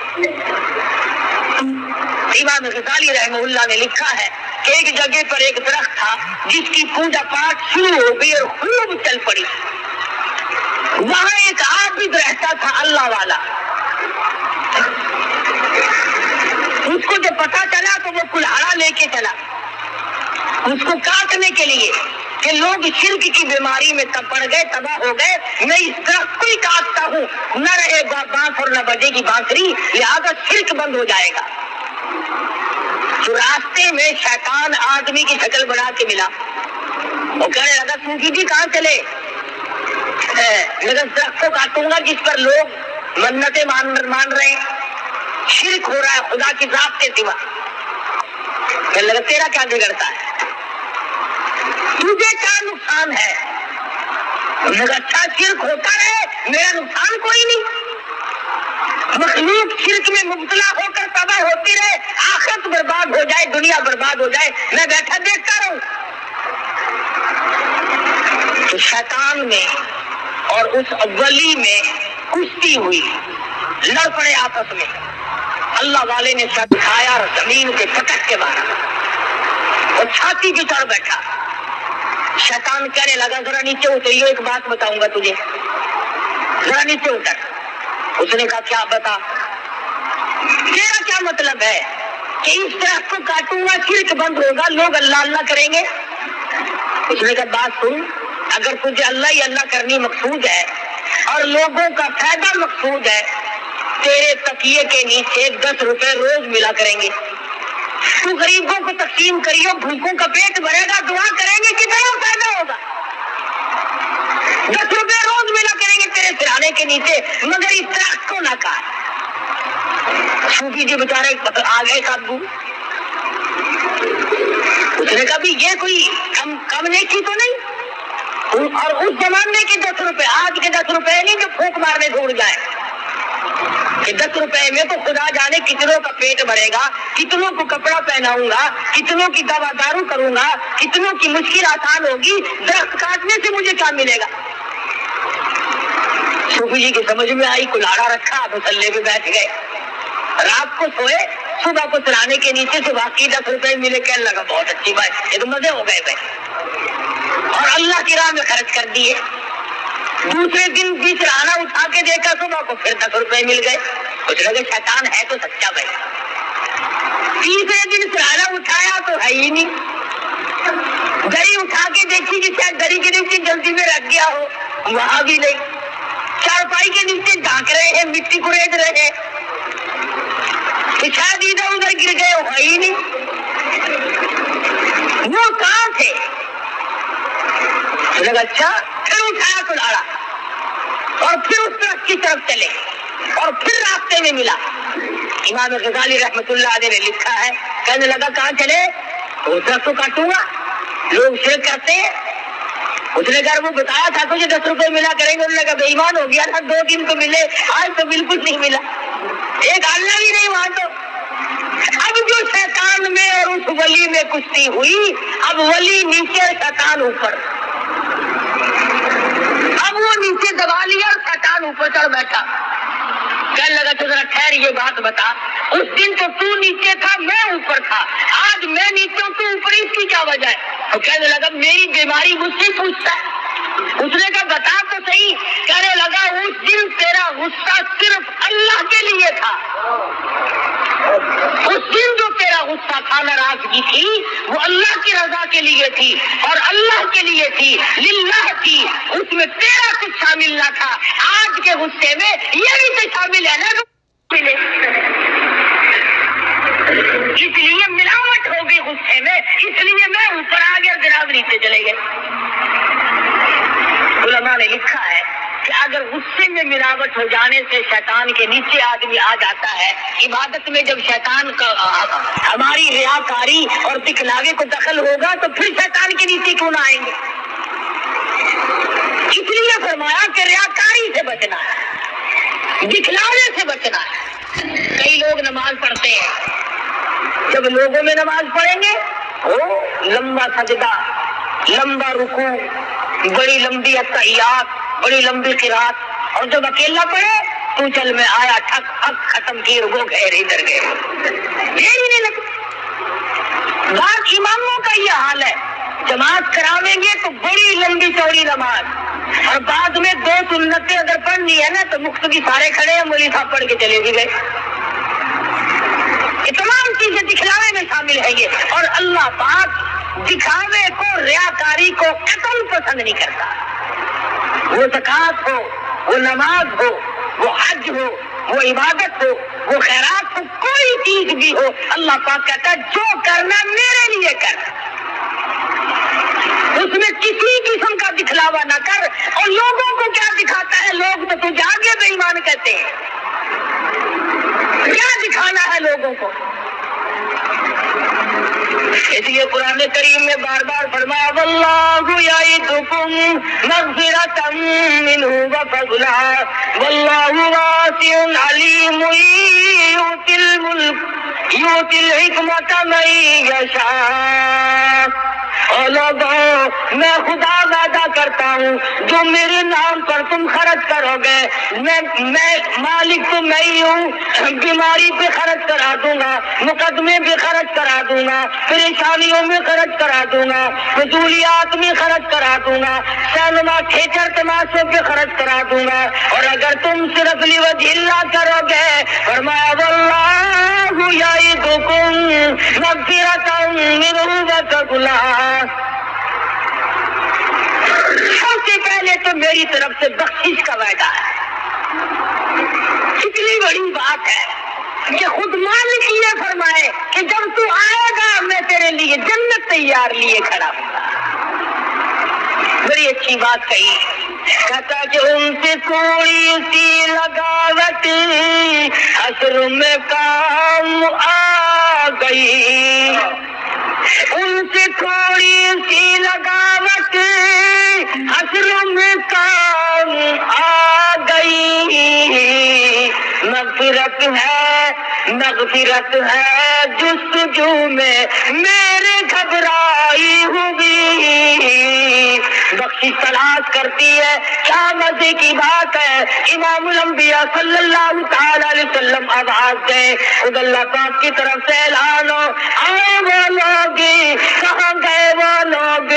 امام غزالی رحمہ اللہ نے لکھا ہے کہ ایک جگہ پر ایک درخت تھا جس کی پوجا پاٹ شروع ہو گئی اور خوب چل پڑی، وہاں ایک عابد رہتا تھا اللہ والا، اس کو جب پتا چلا تو وہ کلہاڑا لے کے چلا اس کو کاٹنے کے لیے کہ لوگ شرک کی بیماری میں پڑ گئے، تباہ ہو گئے، میں اس درخت کو ہی کاٹتا ہوں، نہ رہے گا بانس اور نہ بجے گی بانسری، لہذا شرک بند ہو جائے گا۔ تو راستے میں شیطان آدمی کی شکل بنا کے ملا، وہ کہنے لگا صوفی جی کہاں چلے؟ میں درخت کو کاٹوں گا جس پر لوگ منتیں مان رہے ہیں، شرک ہو رہا ہے خدا کی ذات کے سوا۔ کہنے لگا تیرا کیا بگڑتا ہے، تجھے کیا نقصان ہے؟ مگر اچھا شرک ہوتا رہے، میرا نقصان کوئی نہیں، مخلوق شرک میں مبتلا ہو کر تباہ ہوتی رہے، آخرت برباد ہو جائے، دنیا برباد ہو جائے، میں بیٹھا دیکھتا رہوں۔ تو شیطان میں اور اس ولی میں کشتی ہوئی، لڑ پڑے آپس میں، اللہ والے نے سر اٹھایا اور زمین پہ پٹک کے مارا اور چھاتی پہ چڑھ بیٹھا۔ شیطان کہنے لگا ذرا نیچے اتریو، ایک بات بتاؤں گا تجھے، ذرا نیچے اتر۔ اس نے کہا کیا بتا، تیرا کیا مطلب ہے کہ اس درخت کو کاٹوں گا شرک بند ہوگا، لوگ اللہ اللہ کریں گے؟ اس نے کہا بات سن، اگر تجھے اللہ ہی اللہ کرنی مقصود ہے اور لوگوں کا فائدہ مقصود ہے، تیرے تکیے کے نیچے 10 روپے روز ملا کریں گے، تو غریبوں کو تقسیم کریو، بھوکوں کا پیٹ بھرے گا، دعا کریں گے، کتنا فائدہ ہوگا؟ 10 روپے روز ملا کریں گے تیرے سرانے کے نیچے، مگر اس درخت کو نہ کاٹ۔ صوفی جی بیچارے آ گئے قابو، اس نے کہا بھی یہ کوئی کم نیکی تو نہیں، اور اس زمانے کے 10 روپے آج کے 10 روپے نہیں جو پھونک مارنے ڈھونڈ جائے، کہ 10 روپے میں تو خدا جانے کتنوں کا پیٹ بھرے گا، کتنوں کو کپڑا پہناؤں گا، کتنوں کی دوا دارو کروں گا، کتنوں کی مشکل آسان ہوگی، درخت کاٹنے سے مجھے کیا ملے گا؟ صوفی جی کی سمجھ میں آئی، کلاڑا رکھا، مسلے پہ بیٹھ گئے، رات کو سوئے, صبح کو سرانے کے نیچے سے باقی 10 روپے ملے, کہنے لگا بہت اچھی بات, یہ تو مزے ہو گئے بھائی, اور اللہ کی راہ میں خرچ کر دیے. دوسرے دن بھی سرانا اٹھا کے دیکھا, صبح کو پھر 10 روپے مل گئے, کچھ لگے شیطان ہے تو سچا بھائی. تیسرے دن سرانا اٹھایا تو ہے ہی نہیں, گڑی اٹھا کے دیکھی کہ شاید گڑی کے نیچے جلدی میں رکھ گیا ہو, وہاں بھی نہیں. چارپائی کے نیچے ڈھانک رہے ہیں, مٹی کرید رہے ہیں, شاید ادھر ادھر گر گئے, ہو ہی نہیں. وہ کہاں تھے؟ لگا اچھا, پھر اٹھایا کلاڑا اور پھر اس طرف کی طرف چلے, اور پھر راستے میں ملا. امام غزالی رحمت اللہ علیہ نے لکھا ہے, کہنے لگا کہاں چلے؟ اس طرف تو کاٹوں گا, لوگ شرک کرتے ہیں. اس نے کہا وہ بتایا تھا تجھے 10 روپے ملا کریں گے, انہوں نے کہا بے ایمان ہو گیا تھا, 2 دن تو ملے, آج تو بالکل نہیں ملا, ایک آنا بھی نہیں وہاں. تو اب جو شیطان میں اور اس ولی میں کشتی ہوئی, اب ولی نیچے شیطان اوپر, اب وہ نیچے دبا لیا اور شیطان اوپر چڑھ بیٹھا. کہنے لگا تو ذرا ٹھہر, یہ بات بتا, اس دن تو نیچے تھا میں اوپر تھا, آج میں نیچے ہوں تو اوپر, اس کی کیا وجہ ہے؟ تو کہنے لگا میری بیماری مجھ سے پوچھتا ہے. اس نے کہا بتا تو صحیح. کہنے لگا اس دن تیرا غصہ صرف اللہ کے لیے تھا, اس دن جو تیرا غصہ تھا, ناراضگی تھی, وہ اللہ کی رضا کے لیے تھی, اور اللہ کے لیے تھی, للہ تھی, اس میں تیرا کچھ شامل نہ تھا. آج کے غصے میں یہ بھی تو شامل ہے نا, ملے, اس لیے ملاوٹ ہو گئی غصے میں, اس لیے میں اوپر آ گیا, جناب نیچے چلے گئے. علماء نے لکھا ہے کہ اگر غصے میں ملاوٹ ہو جانے سے شیطان کے نیچے آدمی آ جاتا ہے, عبادت میں جب شیطان کا ہماری ریاکاری اور دکھلاوے کو دخل ہوگا تو پھر شیطان کے نیچے کیوں نہ آئیں گے؟ اس لیے فرمایا کہ ریاکاری سے بچنا ہے, دکھلاوے سے بچنا ہے. کئی لوگ نماز پڑھتے ہیں, جب لوگوں میں نماز پڑھیں گے وہ لمبا سجدہ, لمبا رکوع, بڑی لمبی اتحیات, بڑی لمبی قرات, اور جب اکیلا پڑھے تو چل میں آیا, ٹھک ٹھک ختم کی, وہ گئے ادھر گئے, دیر ہی نہیں لگتی. بعض اماموں کا یہ حال ہے, جماعت کراویں گے تو بڑی لمبی چوڑی نماز, اور بعد میں 2 سنتیں اگر پڑھنی ہے نا تو مقتدی سارے کھڑے ہیں, مولوی صاحب پڑھ کے چلے بھی گئے. یہ تمام چیزیں دکھلاوے میں شامل ہے یہ, اور اللہ پاک دکھاوے کو, ریاکاری کو قتل پسند نہیں کرتا. وہ زکات ہو, وہ نماز ہو, وہ حج ہو, وہ عبادت ہو, وہ خیرات ہو, کوئی چیز بھی ہو, اللہ پاک کہتا ہے جو کرنا میرے لیے کر, اس میں کسی قسم کا دکھلاوا نہ کر. اور لوگوں کو کیا دکھاتا ہے, لوگ تو تجھے آگے بے ایمان کہتے ہیں, کیا دکھانا ہے لوگوں کو. اس لیے قرآن کریم میں بار بار فرمایا واللہ یعدکم مغفرۃ منہ وفضلا واللہ واسع علیم یؤتی الحکمۃ من یشاء. اور لوگوں میں خدا وعدہ کرتا ہوں جو میرے نام پر تم خرچ کرو گے, میں مالک تو میں ہی ہوں, بیماری پہ خرچ کرا دوں گا, مقدمے پہ خرچ کرا دوں گا, پریشانیوں میں خرچ کرا دوں گا, فضولیات میں خرچ کرا دوں گا, سینما تھیٹر تماشوں پہ خرچ کرا دوں گا. اور اگر تم صرف لوجہ اللہ کرو گے, فرمایا واللہ یعدکم مغفرۃ منہ وفضلا. سب سے پہلے تو میری طرف سے بخشش کا وعدہ ہے. اتنی بڑی بات ہے کہ خود مالک یہ فرمائے کہ جب تو آئے گا میں تیرے لیے جنت تیار لیے کھڑا ہوں. بڑی اچھی بات کہی. کہتا کہ ان سے تھوڑی سی لگاوٹ اثر میں کام آ گئی, ان سے تھوڑی سی لگاوٹ اثر میں کام آ گئی. مغفرت ہے جستجو میں میرے گھبرائی ہوئی. بخشش تلاش کرتی ہے, کیا مزے کی بات ہے. امام الانبیاء صلی اللہ تعالی علیہ وسلم وسلم آواز دیں، خود اللہ پاک کی طرف سے اعلان ہو، آئے وہ لوگ، کہاں گئے وہ لوگ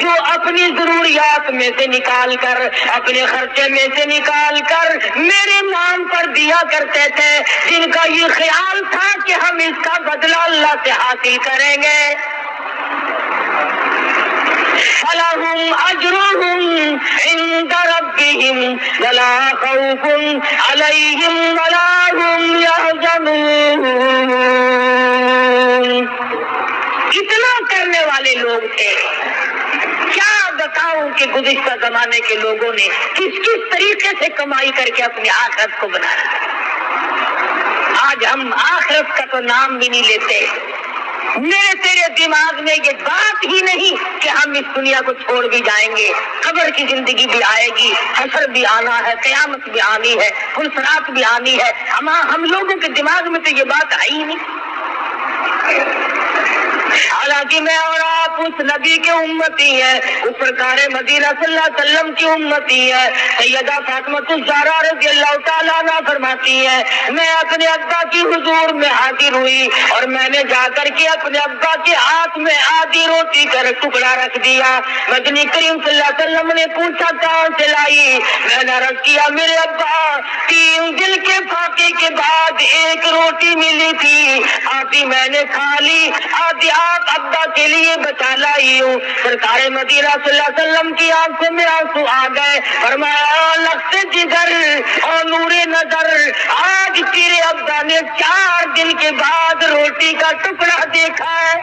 جو اپنی ضروریات میں سے نکال کر، اپنے خرچے میں سے نکال کر میرے نام پر دیا کرتے تھے، جن کا یہ خیال تھا کہ ہم اس کا بدلہ اللہ سے حاصل کریں گے۔ فَلَهُمْ أَجْرُهُمْ عِنْدَ رَبِّهِمْ وَلَا خَوْفٌ عَلَيْهِمْ وَلَا هُمْ يَحْزَنُونَ۔ اتنا کرنے والے لوگ تھے، کیا بتاؤں کہ گزشتہ زمانے کے لوگوں نے کس کس طریقے سے کمائی کر کے اپنی آخرت کو بنایا۔ آج ہم آخرت کا تو نام بھی نہیں لیتے، میرے تیرے دماغ میں یہ بات ہی نہیں کہ ہم اس دنیا کو چھوڑ بھی جائیں گے، قبر کی زندگی بھی آئے گی، حشر بھی آنا ہے، قیامت بھی آنی ہے، پلسرات بھی آنی ہے، ہم لوگوں کے دماغ میں تو یہ بات آئی ہی نہیں۔ حالانکہ میں اور آپ اس نبی کے امتی ہیں، اس سرکار مدینہ صلی اللہ علیہ وسلم کی امتی ہے۔ سیدہ فاطمہ الزہرا رضی اللہ تعالیٰ عنہا فرماتی ہے، میں اپنے ابا کی حضور میں حاضر ہوئی اور میں نے جا کر کے اپنے ابا کے ہاتھ میں آدھی روٹی کا ٹکڑا رکھ دیا۔ مدنی کریم صلی اللہ علیہ وسلم نے پوچھا کہاں سے لائی؟ میں نے عرض کیا میرے ابا 3 دن کے فاقے کے بعد ایک روٹی ملی تھی، آدھی میں نے کھا لی، آدھی آپ ابا کے لیے بچا لائی ہوں۔ سرکار مدینہ صلی اللہ علیہ وسلم کی آنکھوں میں آنسو آ گئے، فرمایا لخت جگر اور نور نظر، آج تیرے ابا نے 4 دن کے بعد روٹی کا ٹکڑا دیکھا ہے۔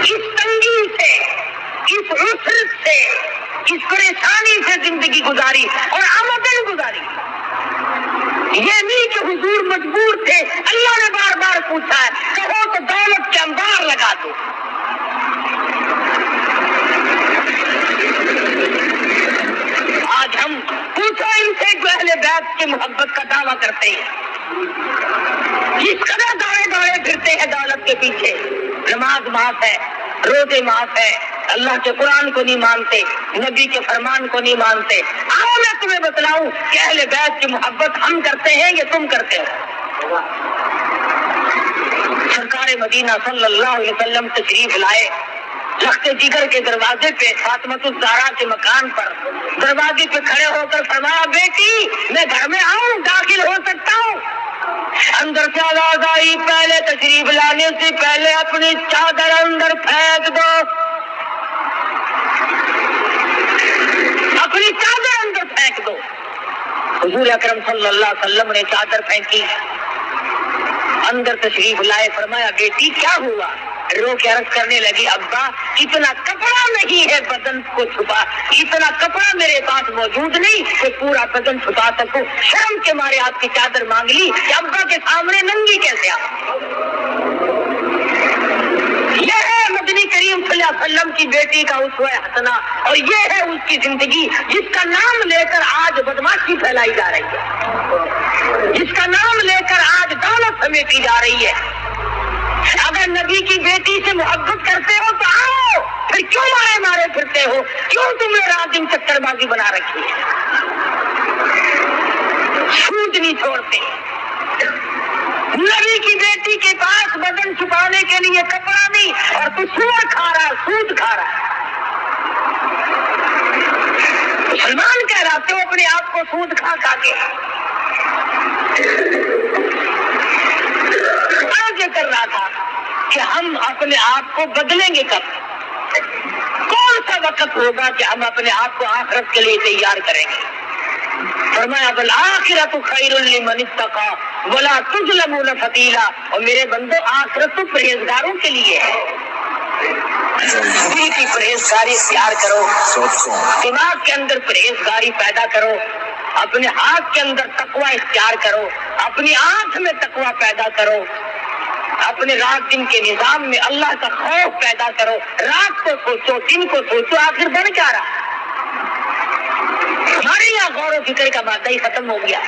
اس تنگی سے، اس عسر سے، اس پریشانی سے زندگی گزاری اور آمدن گزاری۔ یہ نہیں کہ حضور مجبور تھے، اللہ نے بار بار پوچھا ہے، کہو تو دولت کے انبار لگا دو۔ آج ہم پوچھو ان سے جو اہل بیت کی محبت کا دعویٰ کرتے ہیں، جس قدر دوڑے پھرتے ہیں دولت کے پیچھے، نماز معاف ہے، روزے معاف ہے، اللہ کے قرآن کو نہیں مانتے، نبی کے فرمان کو نہیں مانتے۔ آؤ میں تمہیں بتلاؤں کہ اہل بیت کی محبت ہم کرتے ہیں یا تم کرتے ہو۔ سرکار مدینہ صلی اللہ علیہ وسلم تشریف لائے، لخت جگر کے دروازے پہ فاطمہ الزہرا کے مکان پر دروازے پہ کھڑے ہو کر فرمایا بیٹی میں گھر میں آؤں، داخل ہو سکتا ہوں؟ اندر سے آواز آئی پہلے تشریف لانے سے پہلے اپنی چادر اندر پھینک دو، اپنی چادر اندر پھینک دو۔ حضور اکرم صلی اللہ علیہ وسلم نے چادر پھینکی، اندر تشریف لائے، فرمایا بیٹی کیا ہوا؟ رو کے عرض کرنے لگی ابا اتنا کپڑا نہیں ہے بدن کو چھپا، اتنا کپڑا میرے پاس موجود نہیں کہ پورا بدن چھپا سکوں، شرم کے مارے آپ کی چادر مانگ لی کہ ابا کے سامنے ننگی کیسے آ۔ یہ ہے مدنی کریم صلی اللہ علیہ وسلم کی بیٹی کا اسوہ حسنہ، اور یہ ہے اس کی زندگی جس کا نام لے کر آج بدماشی پھیلائی جا رہی ہے، جس کا نام لے کر آج دولت سمیٹی جا رہی ہے۔ اگر نبی کی بیٹی سے محبت کرتے ہو تو آؤ، پھر کیوں مارے پھرتے ہو؟ کیوں تم نے رات دن چکر بازی بنا رکھی ہے؟ سود نہیں چھوڑتے، نبی کی بیٹی کے پاس بدن چھپانے کے لیے کپڑا نہیں، اور تو سود کھا رہا، سود کھا رہا ہے۔ مسلمان کہلاتے ہو اپنے آپ کو سود کھا کے۔ کر رہا تھا کہ ہم اپنے آپ کو بدلیں گے کب؟ کون سا وقت ہوگا کہ ہم اپنے آپ کو آخرت کے لیے تیار کریں گے؟ فرمایا بالآخرۃ خیر لمن اتقی ولا تظلمون فتیلا، اور میرے بندو آخرت تو پرہیزگاروں کے لیے ہے۔ دل کی پرہیزگاری اختیار کرو، دماغ کے اندر پرہیزگاری پیدا کرو، اپنے ہاتھ کے اندر تقوی اختیار کرو، اپنی آنکھ میں تقوی پیدا کرو، اپنے رات دن کے نظام میں اللہ کا خوف پیدا کرو، رات کو سوچو، دن کو سوچو، آخر بن کیا رہا؟ ہمارے یہاں غور و فکر کا مادہ ہی ختم ہو گیا۔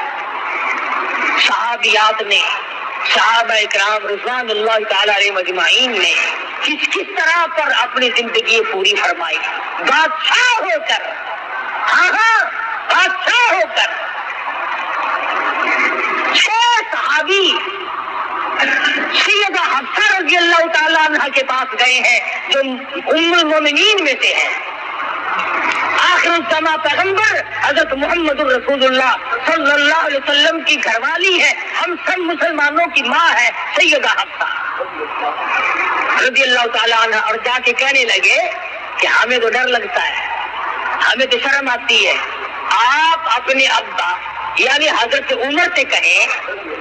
صحابیات نے، صحابہ اکرام رضوان اللہ تعالی علیہ مجمعین نے کس طرح پر اپنی زندگی پوری فرمائی، بادشاہ ہو کر، بادشاہ ہو کے پاس گئے ہیں جو ام المومنین میں سے ہیں، آخر الزماں پیغمبر حضرت محمد الرسول اللہ صلی اللہ علیہ وسلم کی گھر والی ہے، ہم سب مسلمانوں کی ماں ہے سیدہ حفصہ رضی اللہ تعالیٰ عنہ، اور جا کے کہنے لگے کہ ہمیں تو ڈر لگتا ہے، ہمیں تو شرم آتی ہے، آپ اپنے ابا یعنی حضرت عمر سے کہیں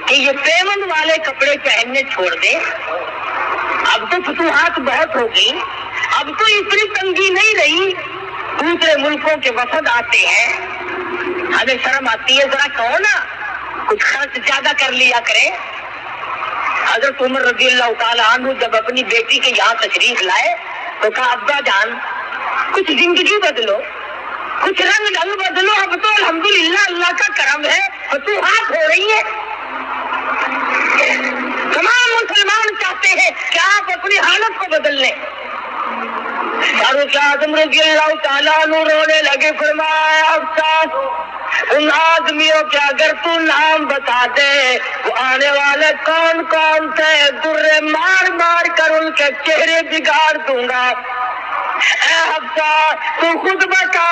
کہ یہ پیوند والے کپڑے پہننے چھوڑ دیں، اب تو فتوحات بہت ہو گئی، اب تو اتنی تنگی نہیں رہی، دوسرے ملکوں کے وفد آتے ہیں، ہمیں شرم آتی ہے، ذرا کہو نا کچھ خرچ زیادہ کر لیا کرے۔ حضرت عمر رضی اللہ تعالیٰ عنہ جب اپنی بیٹی کے یہاں تشریف لائے تو کہا ابا جان کچھ زندگی بدلو، کچھ رنگ ڈھنگ بدلو، اب تو الحمدللہ اللہ کا کرم ہے فتوحات ہو رہی ہے، تمام مسلمان چاہتے ہیں کہ آپ اپنی حالت کو بدل لیں۔ فاروق اعظم رضی اللہ تعالیٰ عنہ رونے لگے، فرمایا افسوس ان آدمیوں کے اگر تو نام بتا دے وہ آنے والے کون کون تھے، درے مار مار کر ان کے چہرے بگاڑ دوں گا۔ اے حفصہ تو خود بتا،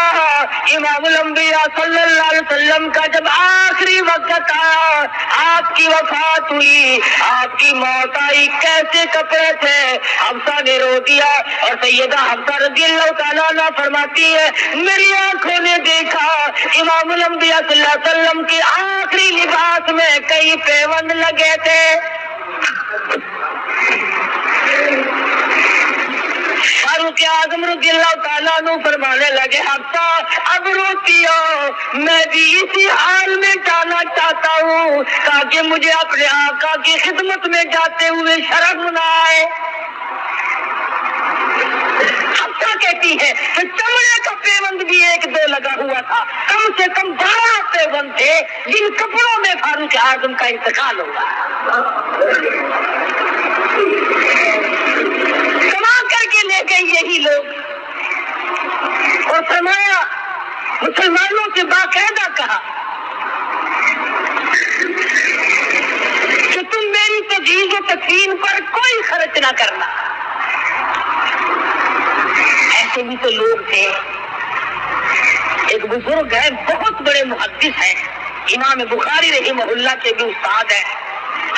امام الانبیاء صلی اللہ علیہ وسلم کا جب آخری وقت آیا، آپ کی وفات ہوئی، آپ کی موت آئی، کیسے کپڑے تھے؟ حفصہ نے رو دیا، اور سیدہ حفصہ رضی اللہ تعالیٰ عنہ فرماتی ہے میری آنکھوں نے دیکھا امام الانبیاء صلی اللہ علیہ وسلم کے آخری لباس میں کئی پیوند لگے تھے۔ فاروق اعظم رضی اللہ تعالیٰ عنہ فرمانے لگے حفصہ اب روتی ہو، میں بھی اسی حال میں جانا چاہتا ہوں تاکہ مجھے اپنے آقا کی خدمت میں جاتے ہوئے شرم نہ آئے۔ حفصہ کہتی ہے کہ چمڑے کا پیوند بھی ایک دو لگا ہوا تھا، کم سے کم 12 پیوند تھے جن کپڑوں میں فاروق اعظم کا انتقال ہوا۔ کر کے لے گئے یہی لوگ، اور فرمایا مسلمانوں سے باقاعدہ کہا کہ تم میری تجہیز و تکفین پر کوئی خرچ نہ کرنا۔ ایسے بھی تو لوگ تھے، ایک بزرگ ہے بہت بڑے محدث ہیں، امام بخاری رحمہ اللہ کے بھی استاد ہیں،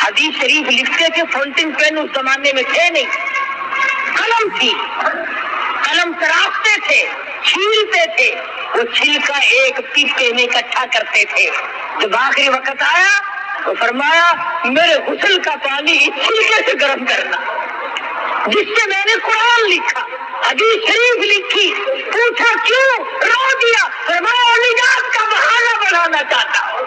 حدیث شریف لکھتے تھے، فاؤنٹین پین اس زمانے میں تھے نہیں، قلم تھی، قلم تراشتے تھے، چھیلتے تھے، وہ چھلکا ایک پیپے میں اکٹھا کرتے تھے، جب آخری وقت آیا تو فرمایا میرے غسل کا پانی اس چھلکے سے گرم کرنا، جس سے میں نے قرآن لکھا، حدیث شریف لکھی۔ پوچھا کیوں؟ رو دیا، فرمایا نجات کا بہانہ بنانا چاہتا ہوں،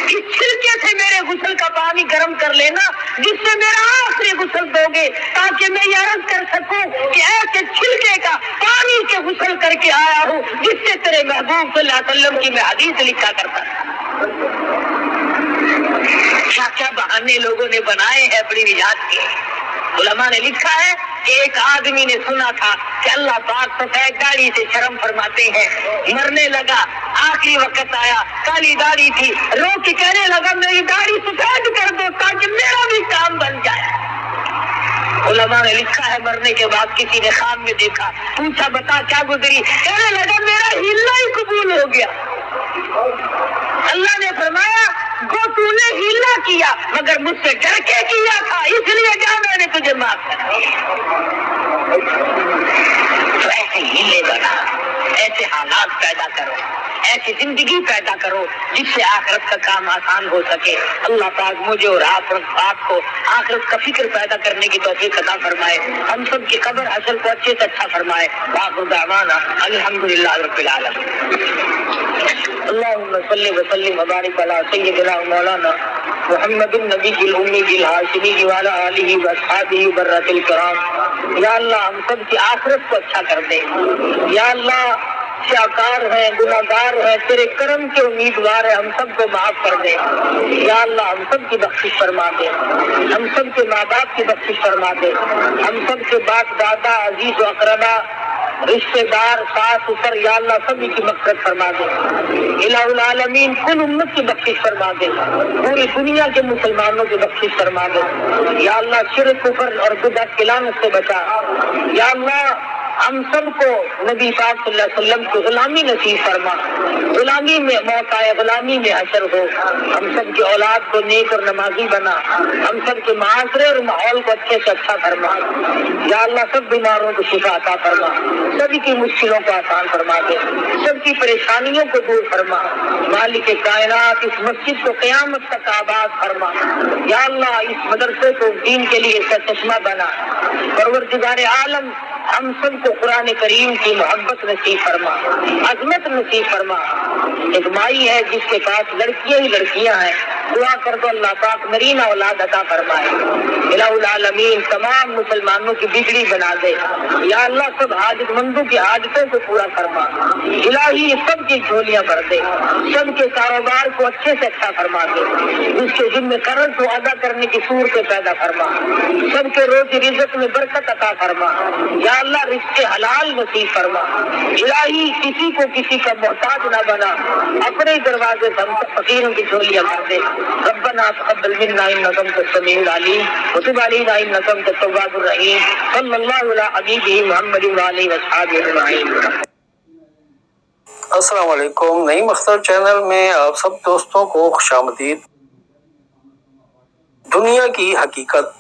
اس چھلکے سے میرے غسل کا پانی گرم کر لینا جس سے میرا آخری غسل دو گے، تاکہ میں یہ عرض کر سکوں کہ ایسے چھلکے کا پانی کے غسل کر کے آیا ہوں جس سے تیرے محبوب صلی اللہ علیہ وسلم کی میں حدیث لکھا کرتا تھا۔ کیا کیا بہانے لوگوں نے بنائے ہیں اپنی نجات کے۔ علماء نے لکھا ہے کہ ایک آدمی نے سنا تھا کہ اللہ پاک سفید داڑھی سے شرم فرماتے ہیں، مرنے لگا، آخری وقت آیا، کالی داڑھی تھی، رو کے کہنے لگا میری داڑھی سفید کر دو تاکہ میرا بھی کام بن جائے۔ علماء نے لکھا ہے مرنے کے بعد کسی نے خواب میں دیکھا، پوچھا بتا کیا گزری، کہنے لگا میرا ہیلا ہی قبول ہو گیا۔ اللہ نے فرمایا گو تو نے ہیلا کیا مگر مجھ سے ڈر کے کیا تھا، اس لیے جا میں نے تجھے معاف کر دیا۔ تو ایسے ہیلے بنا، ایسے حالات پیدا کرو، ایسی زندگی پیدا کرو جس سے آخرت کا کام آسان ہو سکے۔ اللہ پاک مجھے اور آپ کو آخرت کا فکر پیدا کرنے کی توفیق عطا فرمائے، ہم سب کی قبر حشر کو اچھے سے اچھا فرمائے۔ وآخر دعوانا الحمدللہ رب العالمین۔ اللهم صل وسلم وبارك على سيدنا مولانا محمد النبی الأمی الہاشمی وعلى آلہ واصحابہ برۃ الکرام۔ یا اللہ ہم سب کی آخرت کو اچھا کر دے، یا اللہ شاکار ہیں، گناہگار ہیں، تیرے کرم کے امیدوار ہیں، ہم سب کو معاف کر دے۔ یا اللہ ہم سب کی بخشش فرما دے، ہم سب کے ماں باپ کی بخشش فرما دے، ہم سب کے باپ دادا عزیز و اقربا رشتے دار، ساس سسر، یا اللہ سبھی کی مغفرت فرما دے۔ الہ العالمین کل امت کی بخشش فرما دے، پوری دنیا کے مسلمانوں کی بخشش فرما دے۔ یا اللہ شرک، کفر اور بدعت کی لعنت سے بچا۔ یا اللہ ہم سب کو نبی پاک صلی اللہ علیہ وسلم کی غلامی نصیب فرما، غلامی میں موت آئے، غلامی میں حشر ہو۔ ہم سب کی اولاد کو نیک اور نمازی بنا، ہم سب کے معاشرے اور ماحول کو اچھے سے اچھا فرما۔ یا اللہ سب بیماروں کو شفا عطا فرما، سبھی کی مشکلوں کو آسان فرما دے، سب کی پریشانیوں کو دور فرما۔ مالک کائنات اس مسجد کو قیامت تک آباد فرما۔ یا اللہ اس مدرسے کو دین کے لیے چشمہ بنا۔ پروردگار عالم ہم سب کو قرآن کریم کی محبت نصیب فرما، عظمت نصیب فرما۔ ایک مائی ہے جس کے پاس لڑکیاں ہی لڑکیاں ہیں، دعا کر دو اللہ پاک نرینہ اولاد عطا فرمائے۔ الہ العالمین تمام مسلمانوں کی بگڑی بنا دے۔ یا اللہ سب حاجت مندوں کی حاجتوں کو پورا فرما۔ الہی سب کی جھولیاں بھر دے، سب کے کاروبار کو اچھے سے اچھا فرما دے، جس کے ذمہ قرض کو ادا کرنے کی صورتیں پیدا فرما، سب کے روزی رزق میں برکت عطا فرما۔ یا اللہ رزق حلال نصیب فرما۔ الہی کسی کو کسی کا محتاج نہ بنا، اپنے دروازے سے ہم فقیروں کی جھولیاں بھر دے۔ ربنا تقبل منا انک انت السمیع العلیم وتب علینا انک انت التواب الرحیم صلی اللہ علی حبیبہ محمد وعلی اصحابہ اجمعین۔ السلام علیکم، نعیم اختر چینل میں آپ سب دوستوں کو خوش آمدید۔ دنیا کی حقیقت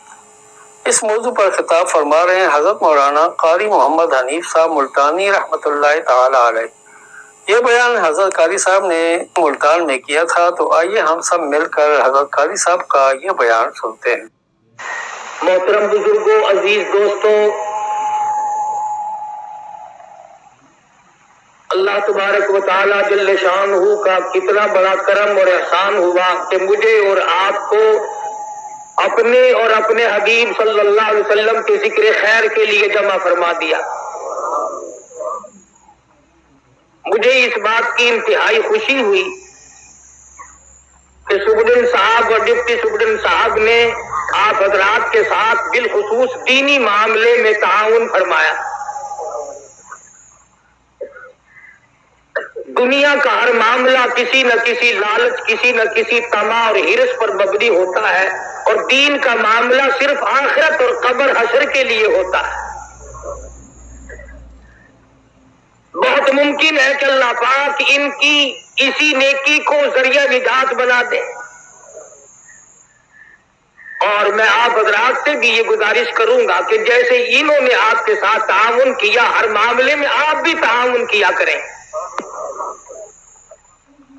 اس موضوع پر خطاب فرما رہے ہیں حضرت مولانا قاری محمد حنیف صاحب ملتانی رحمۃ اللہ تعالی علیہ۔ یہ بیان حضرت قاری صاحب نے ملتان میں کیا تھا، تو آئیے ہم سب مل کر حضرت قاری صاحب کا یہ بیان سنتے ہیں۔ محترم بزرگوں، عزیز دوستوں، اللہ تبارک و تعالی جل شانہ کا کتنا بڑا کرم اور احسان ہوا کہ مجھے اور آپ کو اپنے اور اپنے حبیب صلی اللہ علیہ وسلم کے ذکر خیر کے لیے جمع فرما دیا۔ مجھے اس بات کی انتہائی خوشی ہوئی کہ سپرڈنٹ صاحب اور ڈپٹی سپرڈنٹ صاحب نے آپ حضرات کے ساتھ بالخصوص دینی معاملے میں تعاون فرمایا۔ دنیا کا ہر معاملہ کسی نہ کسی لالچ، کسی نہ کسی طمع اور ہرس پر مبنی ہوتا ہے، اور دین کا معاملہ صرف آخرت اور قبر حشر کے لیے ہوتا ہے۔ بہت ممکن ہے کہ اللہ پاک ان کی اسی نیکی کو ذریعہ نجات بنا دے، اور میں آپ حضرات سے بھی یہ گزارش کروں گا کہ جیسے انہوں نے آپ کے ساتھ تعاون کیا، ہر معاملے میں آپ بھی تعاون کیا کریں۔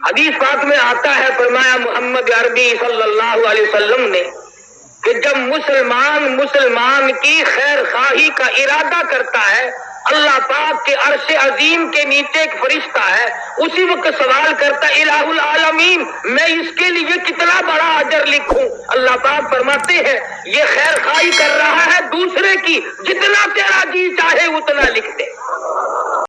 حدیث پاک میں آتا ہے، فرمایا محمد عربی صلی اللہ علیہ وسلم نے کہ جب مسلمان کی خیر خواہی کا ارادہ کرتا ہے، اللہ پاک کے عرش عظیم کے نیچے ایک فرشتہ ہے، اسی وقت سوال کرتا ہے الہ العالمین میں اس کے لیے کتنا بڑا اجر لکھوں؟ اللہ پاک فرماتے ہیں یہ خیر خواہی کر رہا ہے دوسرے کی، جتنا تیرا جی چاہے اتنا لکھ دے۔